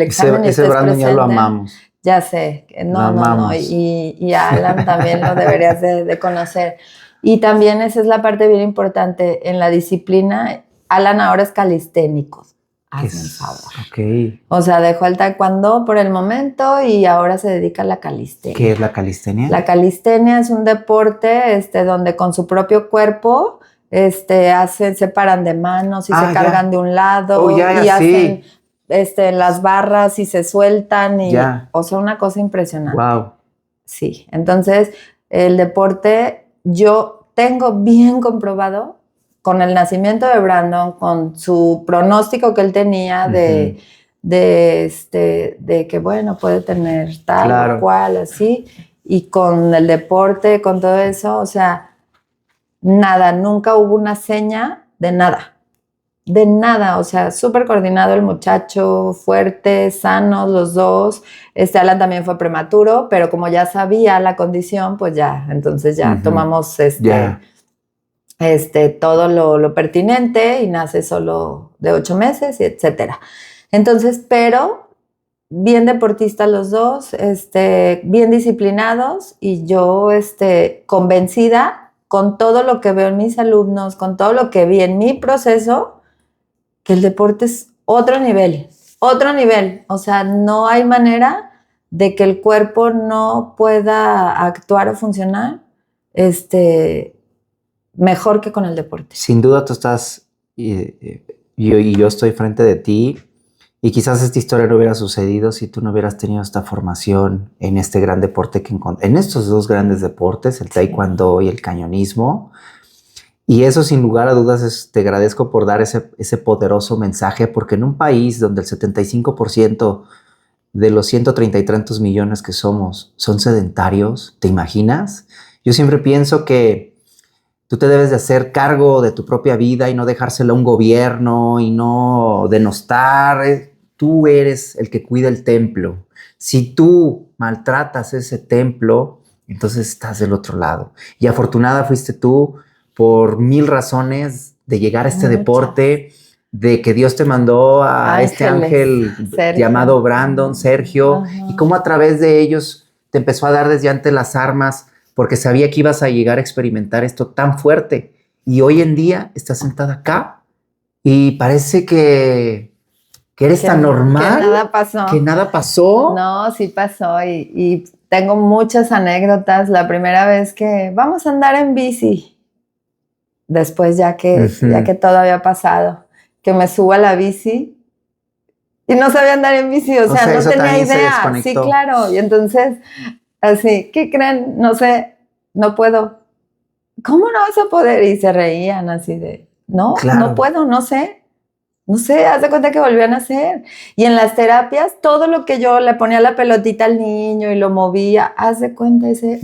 examen. Ese Brandon presente. Ya lo amamos. Ya sé, no, y a Alan también lo deberías de conocer. Y también esa es la parte bien importante en la disciplina. Alan ahora es calisténico. Hazme un favor. Okay. O sea, dejó el taekwondo por el momento y ahora se dedica a la calistenia. ¿Qué es la calistenia? La calistenia es un deporte donde con su propio cuerpo se paran de manos y se cargan de un lado y hacen las barras y se sueltan y o sea, una cosa impresionante. Wow. Sí, entonces el deporte yo tengo bien comprobado con el nacimiento de Brandon, con su pronóstico que él tenía de que bueno, puede tener tal o cual, así, y con el deporte, con todo eso, o sea, nada, nunca hubo una seña de nada, o sea, súper coordinado el muchacho, fuerte, sanos los dos. Alan también fue prematuro, pero como ya sabía la condición, pues ya, entonces ya tomamos todo lo pertinente y nace solo de 8 meses, etcétera. Entonces, pero bien deportistas los dos, bien disciplinados y yo convencida con todo lo que veo en mis alumnos, con todo lo que vi en mi proceso, que el deporte es otro nivel. O sea, no hay manera de que el cuerpo no pueda actuar o funcionar mejor que con el deporte. Sin duda tú estás, yo estoy frente de ti. Y quizás esta historia no hubiera sucedido si tú no hubieras tenido esta formación en este gran deporte en estos dos grandes deportes, el taekwondo y el cañonismo. Y eso sin lugar a dudas te agradezco por dar ese poderoso mensaje, porque en un país donde el 75% de los 130 y tantos millones que somos son sedentarios, ¿te imaginas? Yo siempre pienso que tú te debes de hacer cargo de tu propia vida y no dejársela a un gobierno y no denostar. Tú eres el que cuida el templo. Si tú maltratas ese templo, entonces estás del otro lado. Y afortunada fuiste tú por 1000 razones de llegar a este deporte, de que Dios te mandó a este ángel llamado Brandon, Sergio, y cómo a través de ellos te empezó a dar desde antes las armas, porque sabía que ibas a llegar a experimentar esto tan fuerte. Y hoy en día estás sentada acá y parece que eres tan normal. Que nada pasó. Que nada pasó. No, sí pasó y tengo muchas anécdotas. La primera vez que vamos a andar en bici, después ya que todo había pasado, que me subo a la bici y no sabía andar en bici, o sea, no tenía idea. Sí, claro. Y entonces, así, ¿qué creen? No sé, no puedo. ¿Cómo no vas a poder? Y se reían así de, no, claro. No puedo, no sé, haz de cuenta que volvían a hacer. Y en las terapias, todo lo que yo le ponía la pelotita al niño y lo movía, haz de cuenta, ese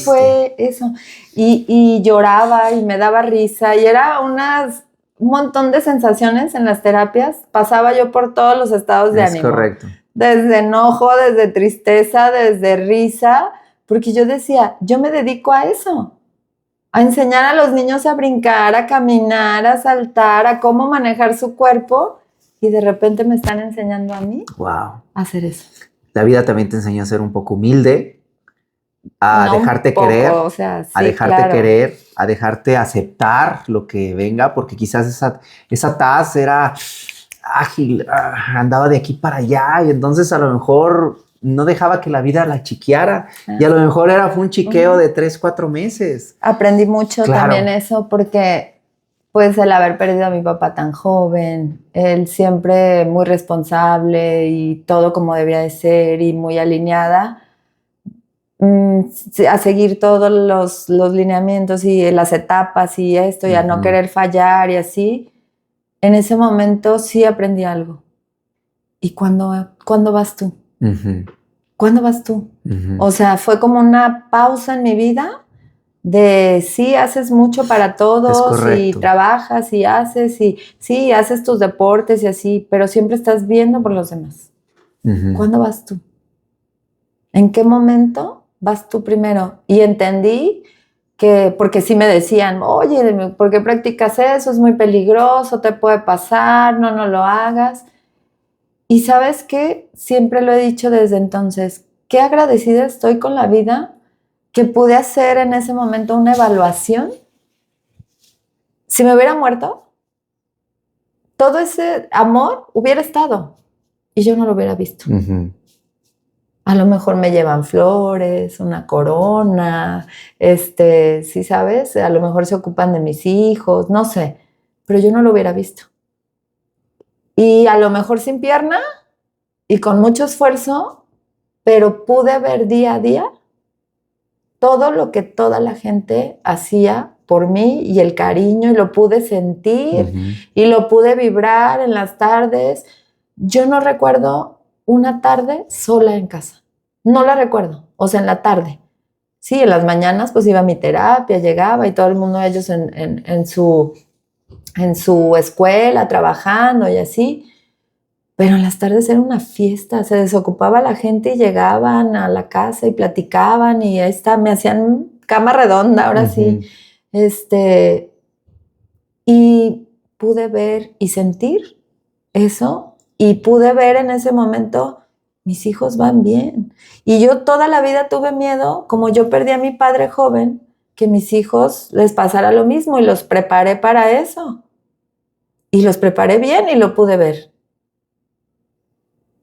fue eso. Y lloraba y me daba risa y era un montón de sensaciones en las terapias. Pasaba yo por todos los estados de ánimo. Es correcto. Desde enojo, desde tristeza, desde risa, porque yo decía, yo me dedico a eso. A enseñar a los niños a brincar, a caminar, a saltar, a cómo manejar su cuerpo. Y de repente me están enseñando a mí a hacer eso. La vida también te enseñó a ser un poco humilde, a dejarte querer, o sea, sí, a dejarte querer, a dejarte aceptar lo que venga, porque quizás esa Taz era ágil, andaba de aquí para allá y entonces a lo mejor no dejaba que la vida la chiqueara y a lo mejor fue un chiqueo de 3-4 meses. Aprendí mucho también eso porque pues el haber perdido a mi papá tan joven, él siempre muy responsable y todo como debía de ser y muy alineada, a seguir todos los lineamientos y las etapas y esto y a no querer fallar y así. En ese momento sí aprendí algo. ¿Y cuándo vas tú? ¿Cuándo vas tú? O sea, fue como una pausa en mi vida de sí, haces mucho para todos y trabajas y haces y sí, haces tus deportes y así, pero siempre estás viendo por los demás. ¿Cuándo vas tú? ¿En qué momento vas tú primero? Y entendí que, porque sí me decían, oye, ¿por qué practicas eso? Es muy peligroso, te puede pasar, no lo hagas. Y ¿sabes qué? Siempre lo he dicho desde entonces, qué agradecida estoy con la vida que pude hacer en ese momento una evaluación. Si me hubiera muerto, todo ese amor hubiera estado y yo no lo hubiera visto. A lo mejor me llevan flores, una corona, sí, ¿sabes? A lo mejor se ocupan de mis hijos, no sé, pero yo no lo hubiera visto. Y a lo mejor sin pierna y con mucho esfuerzo, pero pude ver día a día todo lo que toda la gente hacía por mí y el cariño, y lo pude sentir y lo pude vibrar en las tardes. Yo no recuerdo una tarde sola en casa. No la recuerdo. O sea, en la tarde. Sí, en las mañanas pues iba a mi terapia, llegaba y todo el mundo, ellos en su escuela, trabajando y así. Pero en las tardes era una fiesta, se desocupaba la gente y llegaban a la casa y platicaban y ahí está, me hacían cama redonda, ahora sí. Y pude ver y sentir eso, y pude ver en ese momento, mis hijos van bien. Y yo toda la vida tuve miedo, como yo perdí a mi padre joven, que mis hijos les pasara lo mismo, y los preparé para eso. Y los preparé bien y lo pude ver.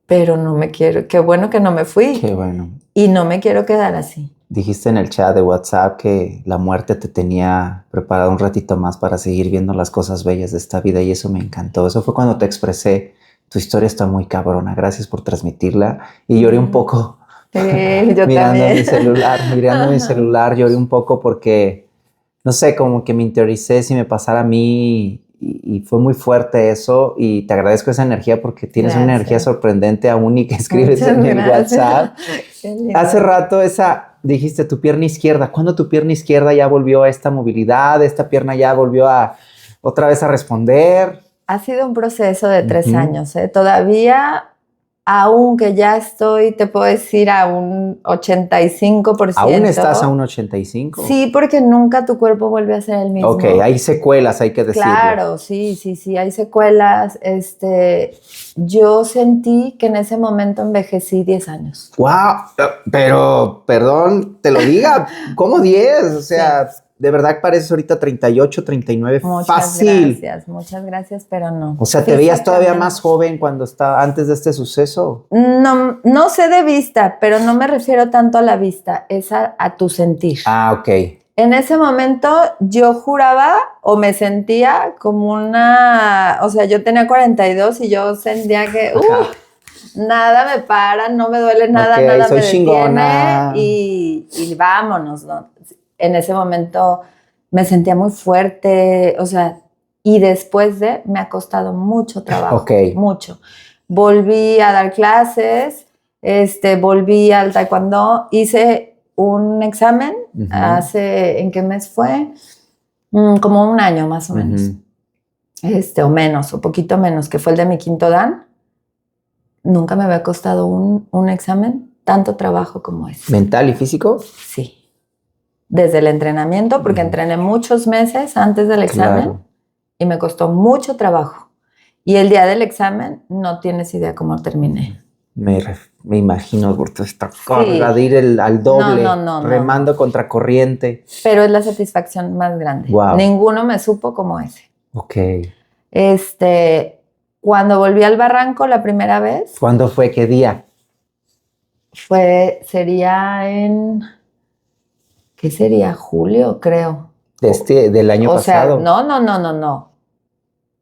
Pero no me quiero, qué bueno que no me fui. Qué bueno. Y no me quiero quedar así. Dijiste en el chat de WhatsApp que la muerte te tenía preparado un ratito más para seguir viendo las cosas bellas de esta vida, y eso me encantó. Eso fue cuando te expresé. Tu historia está muy cabrona. Gracias por transmitirla. Y lloré un poco. Sí, yo mirando también. mi celular, lloré un poco porque, no sé, como que me interioricé si me pasara a mí, y fue muy fuerte eso, y te agradezco esa energía porque tienes una energía sorprendente aún y que escribes en el WhatsApp. Hace rato dijiste tu pierna izquierda. ¿Cuándo tu pierna izquierda ya volvió a esta movilidad? ¿Esta pierna ya volvió otra vez a responder? Ha sido un proceso de 3 años, ¿eh? Todavía, aunque ya estoy, te puedo decir, a un 85%. ¿Aún estás a un 85%? Sí, porque nunca tu cuerpo vuelve a ser el mismo. Ok, hay secuelas, hay que decirlo. Claro, sí, hay secuelas. Yo sentí que en ese momento envejecí 10 años. ¡Wow! Pero, perdón, te lo diga, ¿cómo 10? O sea, sí. De verdad pareces ahorita 38, 39, fácil. Muchas gracias, pero no. O sea, ¿te veías todavía más joven cuando antes de este suceso? No sé de vista, pero no me refiero tanto a la vista, es a tu sentir. Ah, ok. En ese momento yo juraba o me sentía como o sea, yo tenía 42 y yo sentía que nada me para, no me duele nada, nada soy me detiene chingona. Y vámonos, ¿no? En ese momento me sentía muy fuerte, o sea, y después me ha costado mucho trabajo, mucho. Volví a dar clases, volví al taekwondo, hice un examen, ¿en qué mes fue? Como un año más o menos, o menos, o poquito menos, que fue el de mi quinto dan. Nunca me había costado un examen tanto trabajo como ese. ¿Mental y físico? Sí. Desde el entrenamiento, porque entrené muchos meses antes del examen, y me costó mucho trabajo. Y el día del examen no tienes idea cómo terminé. Me imagino, porque esta carga de ir al doble, remando contra corriente. Pero es la satisfacción más grande. Wow. Ninguno me supo como ese. Ok. Cuando volví al barranco la primera vez. ¿Cuándo fue? ¿Qué día? Sería en... ¿Qué sería? Julio, creo. ¿Del año pasado? O sea,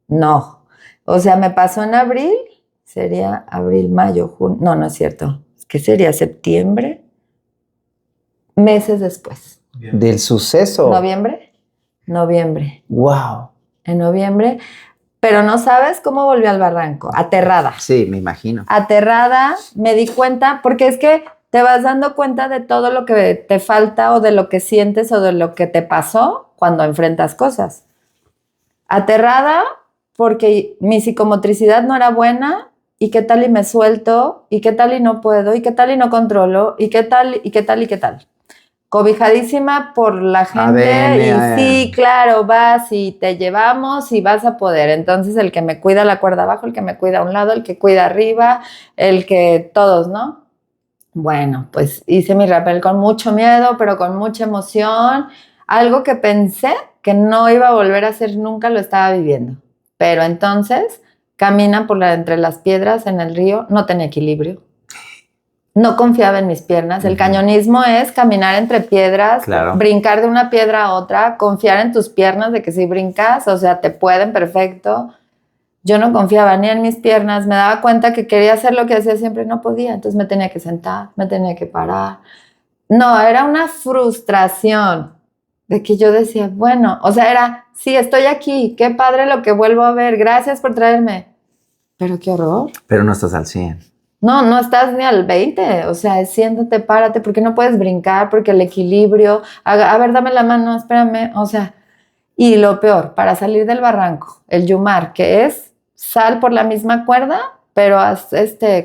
no. O sea, me pasó en abril, sería abril, mayo, junio. No es cierto. ¿Qué sería? ¿Septiembre? Meses después. ¿Del suceso? Noviembre. Wow. En noviembre. Pero no sabes cómo volví al barranco. Aterrada. Sí, me imagino. Aterrada, me di cuenta, porque es que te vas dando cuenta de todo lo que te falta o de lo que sientes o de lo que te pasó cuando enfrentas cosas. Aterrada porque mi psicomotricidad no era buena, y qué tal y me suelto, y qué tal y no puedo, y qué tal y no controlo, y qué tal. Cobijadísima por la gente sí, claro, vas y te llevamos y vas a poder. Entonces el que me cuida la cuerda abajo, el que me cuida a un lado, el que cuida arriba, todos, ¿no? Bueno, pues hice mi rappel con mucho miedo, pero con mucha emoción. Algo que pensé que no iba a volver a hacer nunca, lo estaba viviendo. Pero entonces, camina entre las piedras en el río, no tenía equilibrio. No confiaba en mis piernas. El cañonismo es caminar entre piedras, brincar de una piedra a otra, confiar en tus piernas de que si brincas, o sea, te pueden perfecto. Yo no confiaba ni en mis piernas, me daba cuenta que quería hacer lo que hacía siempre y no podía, entonces me tenía que sentar, me tenía que parar. No, era una frustración de que yo decía, bueno, o sea, sí, estoy aquí, qué padre lo que vuelvo a ver, gracias por traerme. Pero qué horror. Pero no estás al 100. No estás ni al 20, o sea, siéntate, párate, porque no puedes brincar, porque el equilibrio, a ver, dame la mano, espérame, o sea, y lo peor, para salir del barranco, el yumar, que es sal por la misma cuerda, pero haz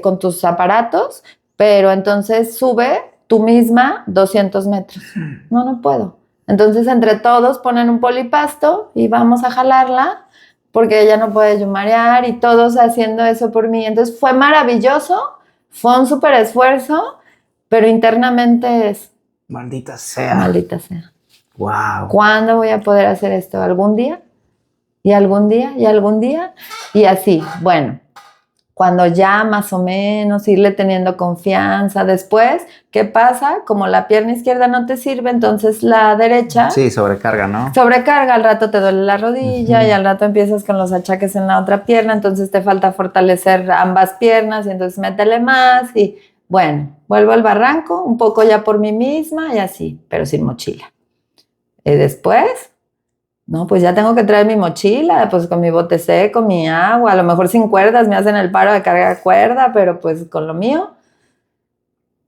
con tus aparatos, pero entonces sube tú misma 200 metros. No puedo. Entonces, entre todos ponen un polipasto y vamos a jalarla porque ella no puede yumarear y todos haciendo eso por mí. Entonces, fue maravilloso, fue un súper esfuerzo, pero internamente es... Maldita sea. Maldita sea. Wow. ¿Cuándo voy a poder hacer esto? ¿Algún día? ¿Y algún día? ¿Y algún día? Y así, bueno, cuando ya más o menos irle teniendo confianza. Después, ¿qué pasa? Como la pierna izquierda no te sirve, entonces la derecha... Sí, sobrecarga, ¿no? Sobrecarga, al rato te duele la rodilla y al rato empiezas con los achaques en la otra pierna, entonces te falta fortalecer ambas piernas y entonces métele más y bueno, vuelvo al barranco, un poco ya por mí misma y así, pero sin mochila. Y después, no, pues ya tengo que traer mi mochila, pues con mi bote seco, mi agua, a lo mejor sin cuerdas, me hacen el paro de cargar cuerda, pero pues con lo mío.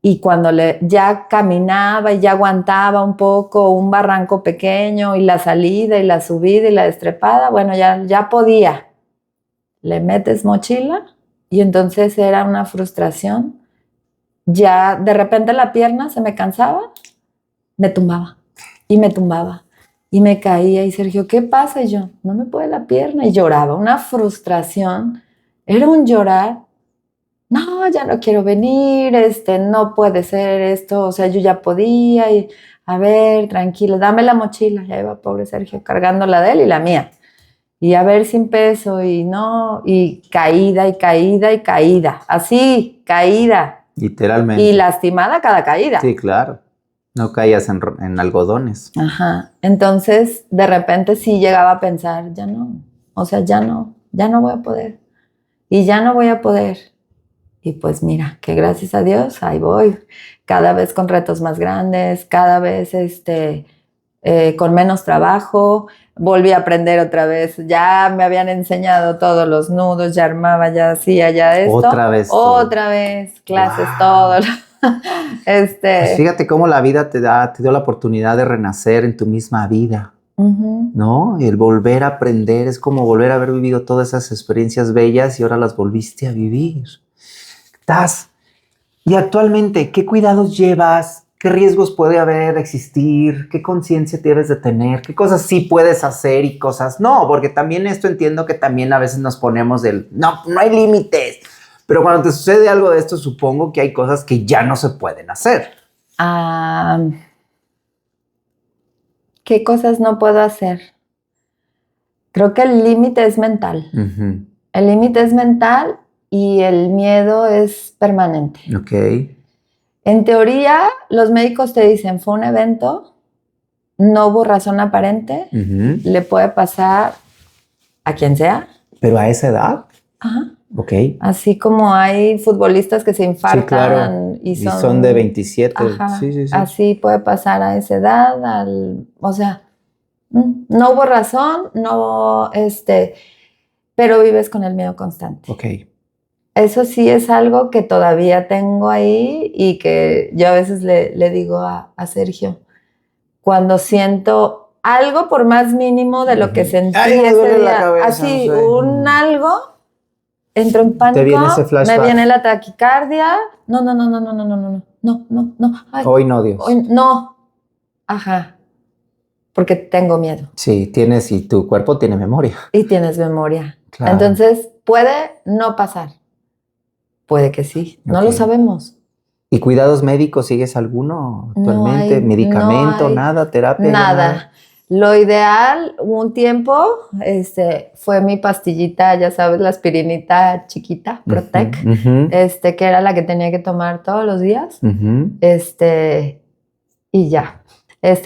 Y cuando ya caminaba y ya aguantaba un poco un barranco pequeño y la salida y la subida y la destrepada, bueno, ya podía. Le metes mochila y entonces era una frustración. Ya de repente la pierna se me cansaba, me tumbaba y me tumbaba. Y me caía y Sergio, ¿qué pasa? Y yo, no me puede la pierna. Y lloraba, una frustración. Era un llorar. No, ya no quiero venir, no puede ser esto. O sea, yo ya podía y, a ver, tranquilo, dame la mochila. Ya iba pobre Sergio cargando la de él y la mía. Y a ver, sin peso y no, y caída y caída y caída. Así, caída. Literalmente. Y lastimada cada caída. Sí, claro. No caías en algodones. Ajá. Entonces, de repente sí llegaba a pensar, ya no, o sea, ya no voy a poder. Y ya no voy a poder. Y pues mira, que gracias a Dios, ahí voy. Cada vez con retos más grandes, cada vez con menos trabajo. Volví a aprender otra vez. Ya me habían enseñado todos los nudos, ya armaba, ya hacía, ya esto. Otra vez, clases, wow. Todo. Pues fíjate cómo la vida te dio la oportunidad de renacer en tu misma vida, ¿no? El volver a aprender es como volver a haber vivido todas esas experiencias bellas y ahora las volviste a vivir. Y actualmente, ¿qué cuidados llevas? ¿Qué riesgos puede existir? ¿Qué conciencia debes de tener? ¿Qué cosas sí puedes hacer y cosas no? Porque también esto entiendo que también a veces nos ponemos no hay límites. Pero cuando te sucede algo de esto, supongo que hay cosas que ya no se pueden hacer. ¿Qué cosas no puedo hacer? Creo que el límite es mental. El límite es mental y el miedo es permanente. Ok. En teoría, los médicos te dicen, fue un evento, no hubo razón aparente, le puede pasar a quien sea. ¿Pero a esa edad? Ajá. Ok. Así como hay futbolistas que se infartan, sí, claro. y son de 27. Ajá, sí. Así puede pasar a esa edad, o sea, no hubo razón, no, pero vives con el miedo constante. Ok. Eso sí es algo que todavía tengo ahí y que yo a veces le digo a Sergio, cuando siento algo por más mínimo de lo que sentí ese día, cabeza, así, no sé. Un algo, entro en pánico, ¿te viene ese flashback? Me viene la taquicardia, no. Ay, hoy no, Dios. Hoy no, ajá, porque tengo miedo. Sí, y tu cuerpo tiene memoria. Y tienes memoria. Claro. Entonces, puede no pasar. Puede que sí, no lo sabemos. ¿Y cuidados médicos sigues alguno actualmente? No ¿medicamento, nada, terapia? Nada. Lo ideal, un tiempo, fue mi pastillita, ya sabes, la aspirinita chiquita, Protec, que era la que tenía que tomar todos los días, y ya.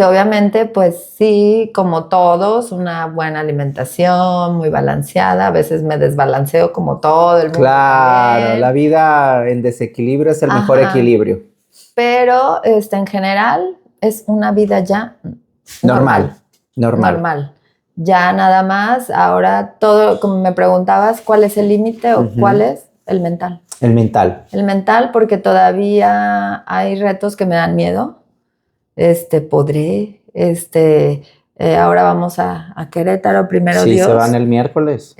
Obviamente, pues sí, como todos, una buena alimentación, muy balanceada. A veces me desbalanceo como todo el mundo. Claro, también. La vida en desequilibrio es el mejor equilibrio. Pero en general es una vida ya normal. Ya nada más. Ahora todo, como me preguntabas, ¿cuál es el límite o cuál es? El mental. El mental. El mental, porque todavía hay retos que me dan miedo. Podré, ahora vamos a Querétaro, primero Dios. Sí, se van el miércoles.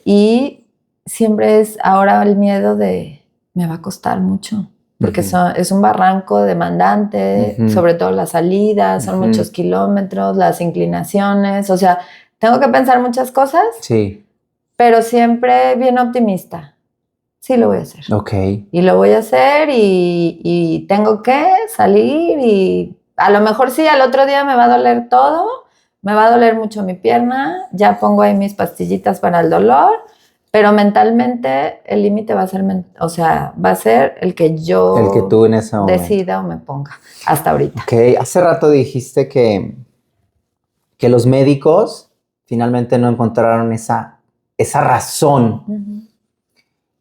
Y siempre es ahora el miedo de, me va a costar mucho. porque es un barranco demandante, sobre todo las salidas, son muchos kilómetros, las inclinaciones, o sea, tengo que pensar muchas cosas, sí, pero siempre bien optimista. Sí lo voy a hacer. Ok. Y lo voy a hacer y tengo que salir y a lo mejor sí, al otro día me va a doler todo, me va a doler mucho mi pierna, ya pongo ahí mis pastillitas para el dolor, pero mentalmente el límite va a ser, va a ser el que yo El que tú en ese momento decida o me ponga, hasta ahorita. Ok, hace rato dijiste que los médicos finalmente no encontraron esa razón.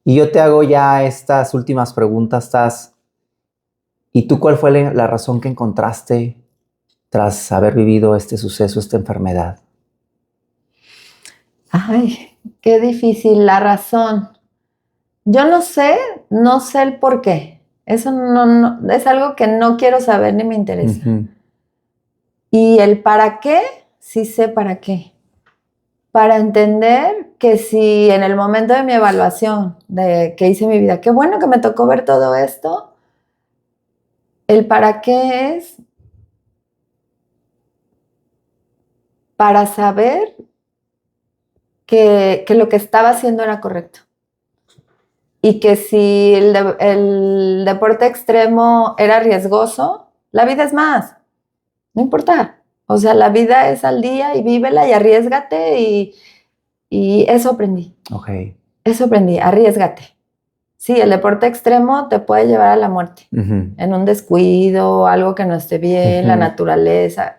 Y yo te hago ya estas últimas preguntas, Taz. ¿Y tú cuál fue la razón que encontraste tras haber vivido este suceso, esta enfermedad? Ay, qué difícil, la razón. Yo no sé el por qué. Eso no, es algo que no quiero saber ni me interesa. Y el para qué, sí sé para qué. Para entender que si en el momento de mi evaluación de que hice mi vida, qué bueno que me tocó ver todo esto, el para qué es para saber que lo que estaba haciendo era correcto. Y que si el deporte extremo era riesgoso, la vida es más. No importa. O sea, la vida es al día y vívela y arriésgate y eso aprendí. Ok. Eso aprendí, arriésgate. Sí, el deporte extremo te puede llevar a la muerte. En un descuido, algo que no esté bien, la naturaleza.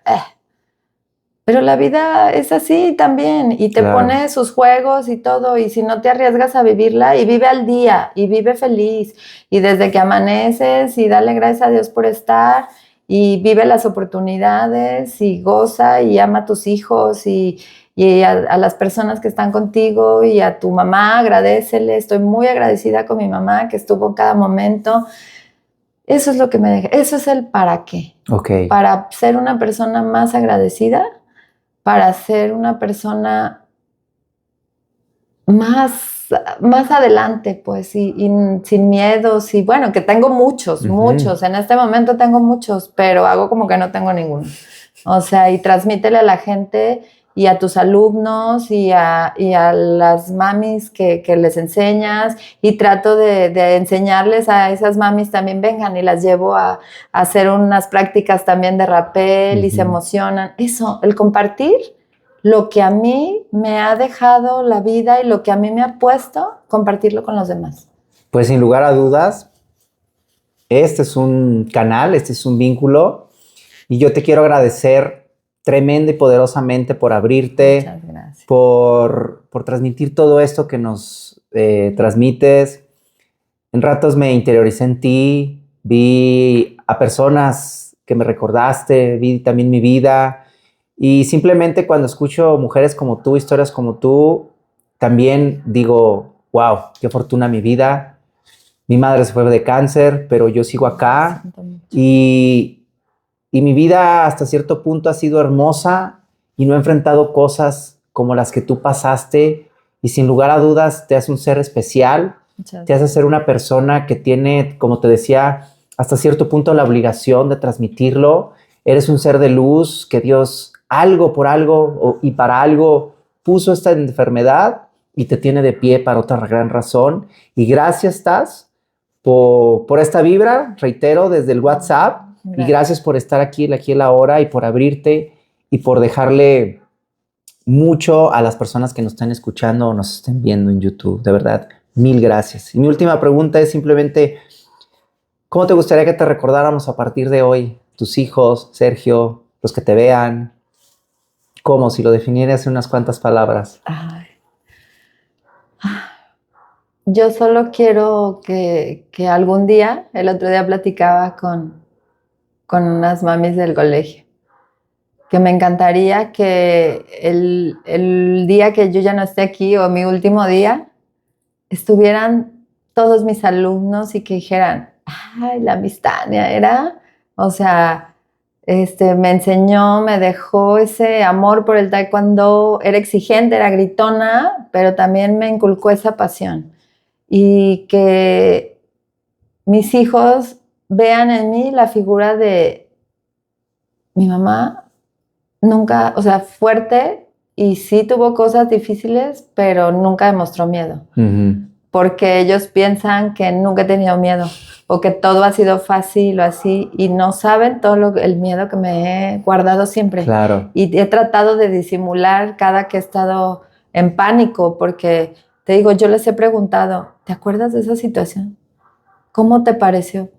Pero la vida es así también y te pone sus juegos y todo y si no te arriesgas a vivirla y vive al día y vive feliz y desde que amaneces y dale gracias a Dios por estar y vive las oportunidades y goza y ama a tus hijos y a las personas que están contigo y a tu mamá, agradécele. Estoy muy agradecida con mi mamá que estuvo en cada momento. Eso es lo que me deja, eso es el para qué. Okay. Para ser una persona más agradecida, para ser una persona más adelante, pues, y sin miedos, y bueno, que tengo muchos, en este momento tengo muchos, pero hago como que no tengo ninguno. O sea, y transmítele a la gente y a tus alumnos y a las mamis que les enseñas y trato de enseñarles a esas mamis también vengan y las llevo a hacer unas prácticas también de rappel y se emocionan. Eso, el compartir lo que a mí me ha dejado la vida y lo que a mí me ha puesto, compartirlo con los demás. Pues sin lugar a dudas, este es un canal, este es un vínculo y yo te quiero agradecer tremenda y poderosamente por abrirte, por transmitir todo esto que nos transmites. En ratos me interioricé en ti, vi a personas que me recordaste, vi también mi vida y simplemente cuando escucho mujeres como tú, historias como tú, también digo, wow, qué fortuna mi vida. Mi madre se fue de cáncer, pero yo sigo acá y mi vida hasta cierto punto ha sido hermosa y no he enfrentado cosas como las que tú pasaste y sin lugar a dudas te hace un ser especial, te hace ser una persona que tiene, como te decía, hasta cierto punto la obligación de transmitirlo. Eres un ser de luz que Dios algo por algo y para algo puso esta enfermedad y te tiene de pie para otra gran razón. Y gracias, Taz, por esta vibra, reitero, desde el WhatsApp. Gracias. Y gracias por estar aquí en la hora y por abrirte y por dejarle mucho a las personas que nos están escuchando o nos estén viendo en YouTube. De verdad, mil gracias. Y mi última pregunta es simplemente, ¿cómo te gustaría que te recordáramos a partir de hoy? Tus hijos, Sergio, los que te vean. ¿Cómo? Si lo definieras en unas cuantas palabras. Ay. Yo solo quiero que algún día, el otro día platicaba con unas mamis del colegio, que me encantaría que el día que yo ya no esté aquí o mi último día, estuvieran todos mis alumnos y que dijeran, ay, la Miss Tania era, o sea, me enseñó, me dejó ese amor por el taekwondo, era exigente, era gritona, pero también me inculcó esa pasión. Y que mis hijos vean en mí la figura de mi mamá, nunca, o sea, fuerte, y sí tuvo cosas difíciles, pero nunca demostró miedo. Porque ellos piensan que nunca he tenido miedo o que todo ha sido fácil o así, y no saben todo el miedo que me he guardado siempre. Claro. Y he tratado de disimular cada que he estado en pánico, porque te digo, yo les he preguntado, ¿te acuerdas de esa situación? ¿Cómo te pareció?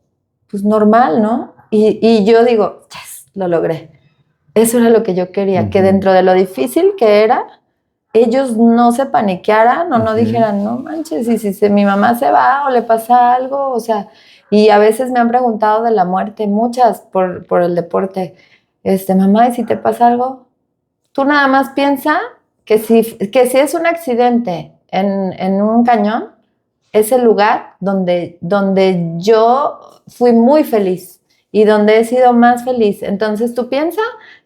Pues normal, ¿no? Y yo digo, yes, lo logré. Eso era lo que yo quería, que dentro de lo difícil que era, ellos no se paniquearan o no dijeran, no manches, y si mi mamá se va o le pasa algo, o sea, y a veces me han preguntado de la muerte, muchas por el deporte, mamá, ¿y si te pasa algo? Tú nada más piensa que si es un accidente en un cañón, es el lugar donde yo fui muy feliz y donde he sido más feliz. Entonces tú piensa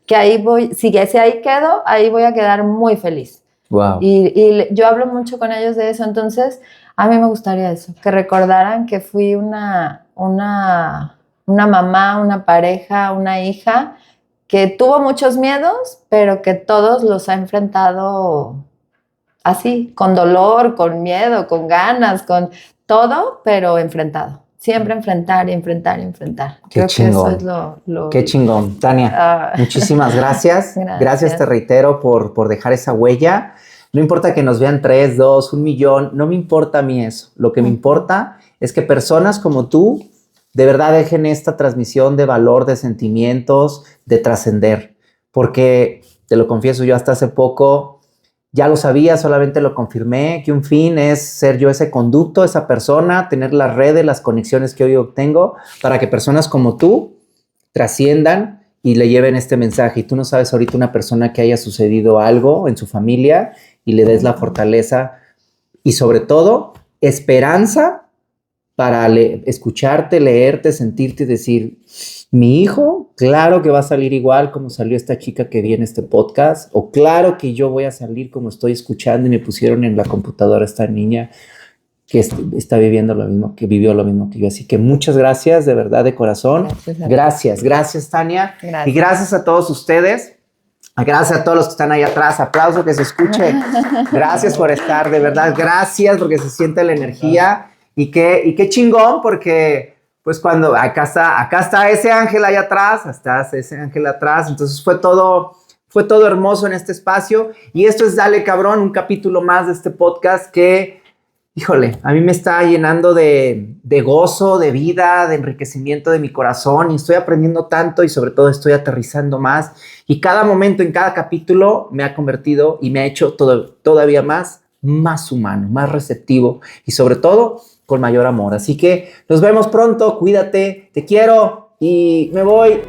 que ahí voy, si ahí quedo, ahí voy a quedar muy feliz. Wow. Y yo hablo mucho con ellos de eso, entonces a mí me gustaría eso, que recordaran que fui una mamá, una pareja, una hija que tuvo muchos miedos, pero que todos los ha enfrentado así, con dolor, con miedo, con ganas, con todo, pero enfrentado. Siempre enfrentar y enfrentar y enfrentar. Qué chingón. Que eso es lo... Qué chingón. Tania, muchísimas gracias. Gracias, te reitero, por dejar esa huella. No importa que nos vean 3, 2, 1 millón, no me importa a mí eso. Lo que me importa es que personas como tú de verdad dejen esta transmisión de valor, de sentimientos, de trascender. Porque, te lo confieso, yo hasta hace poco ya lo sabía, solamente lo confirmé, que un fin es ser yo ese conducto, esa persona, tener las redes, las conexiones que hoy obtengo, para que personas como tú trasciendan y le lleven este mensaje. Y tú no sabes ahorita una persona que haya sucedido algo en su familia y le des la fortaleza y sobre todo esperanza para escucharte, leerte, sentirte y decir, mi hijo, claro que va a salir igual como salió esta chica que vi en este podcast, o claro que yo voy a salir como estoy escuchando y me pusieron en la computadora esta niña que está viviendo lo mismo, que vivió lo mismo que yo. Así que muchas gracias, de verdad, de corazón. Gracias, Tania. Gracias. Y gracias a todos ustedes. Gracias a todos los que están ahí atrás. Aplauso, que se escuche. Gracias por estar, de verdad. Gracias porque se siente la energía. Y qué chingón, porque pues cuando acá está ese ángel ahí atrás, entonces fue todo hermoso en este espacio. Y esto es Dale Cabrón, un capítulo más de este podcast que, híjole, a mí me está llenando de gozo, de vida, de enriquecimiento de mi corazón, y estoy aprendiendo tanto y sobre todo estoy aterrizando más, y cada momento en cada capítulo me ha convertido y me ha hecho todavía más humano, más receptivo y sobre todo con mayor amor. Así que nos vemos pronto, cuídate, te quiero y me voy.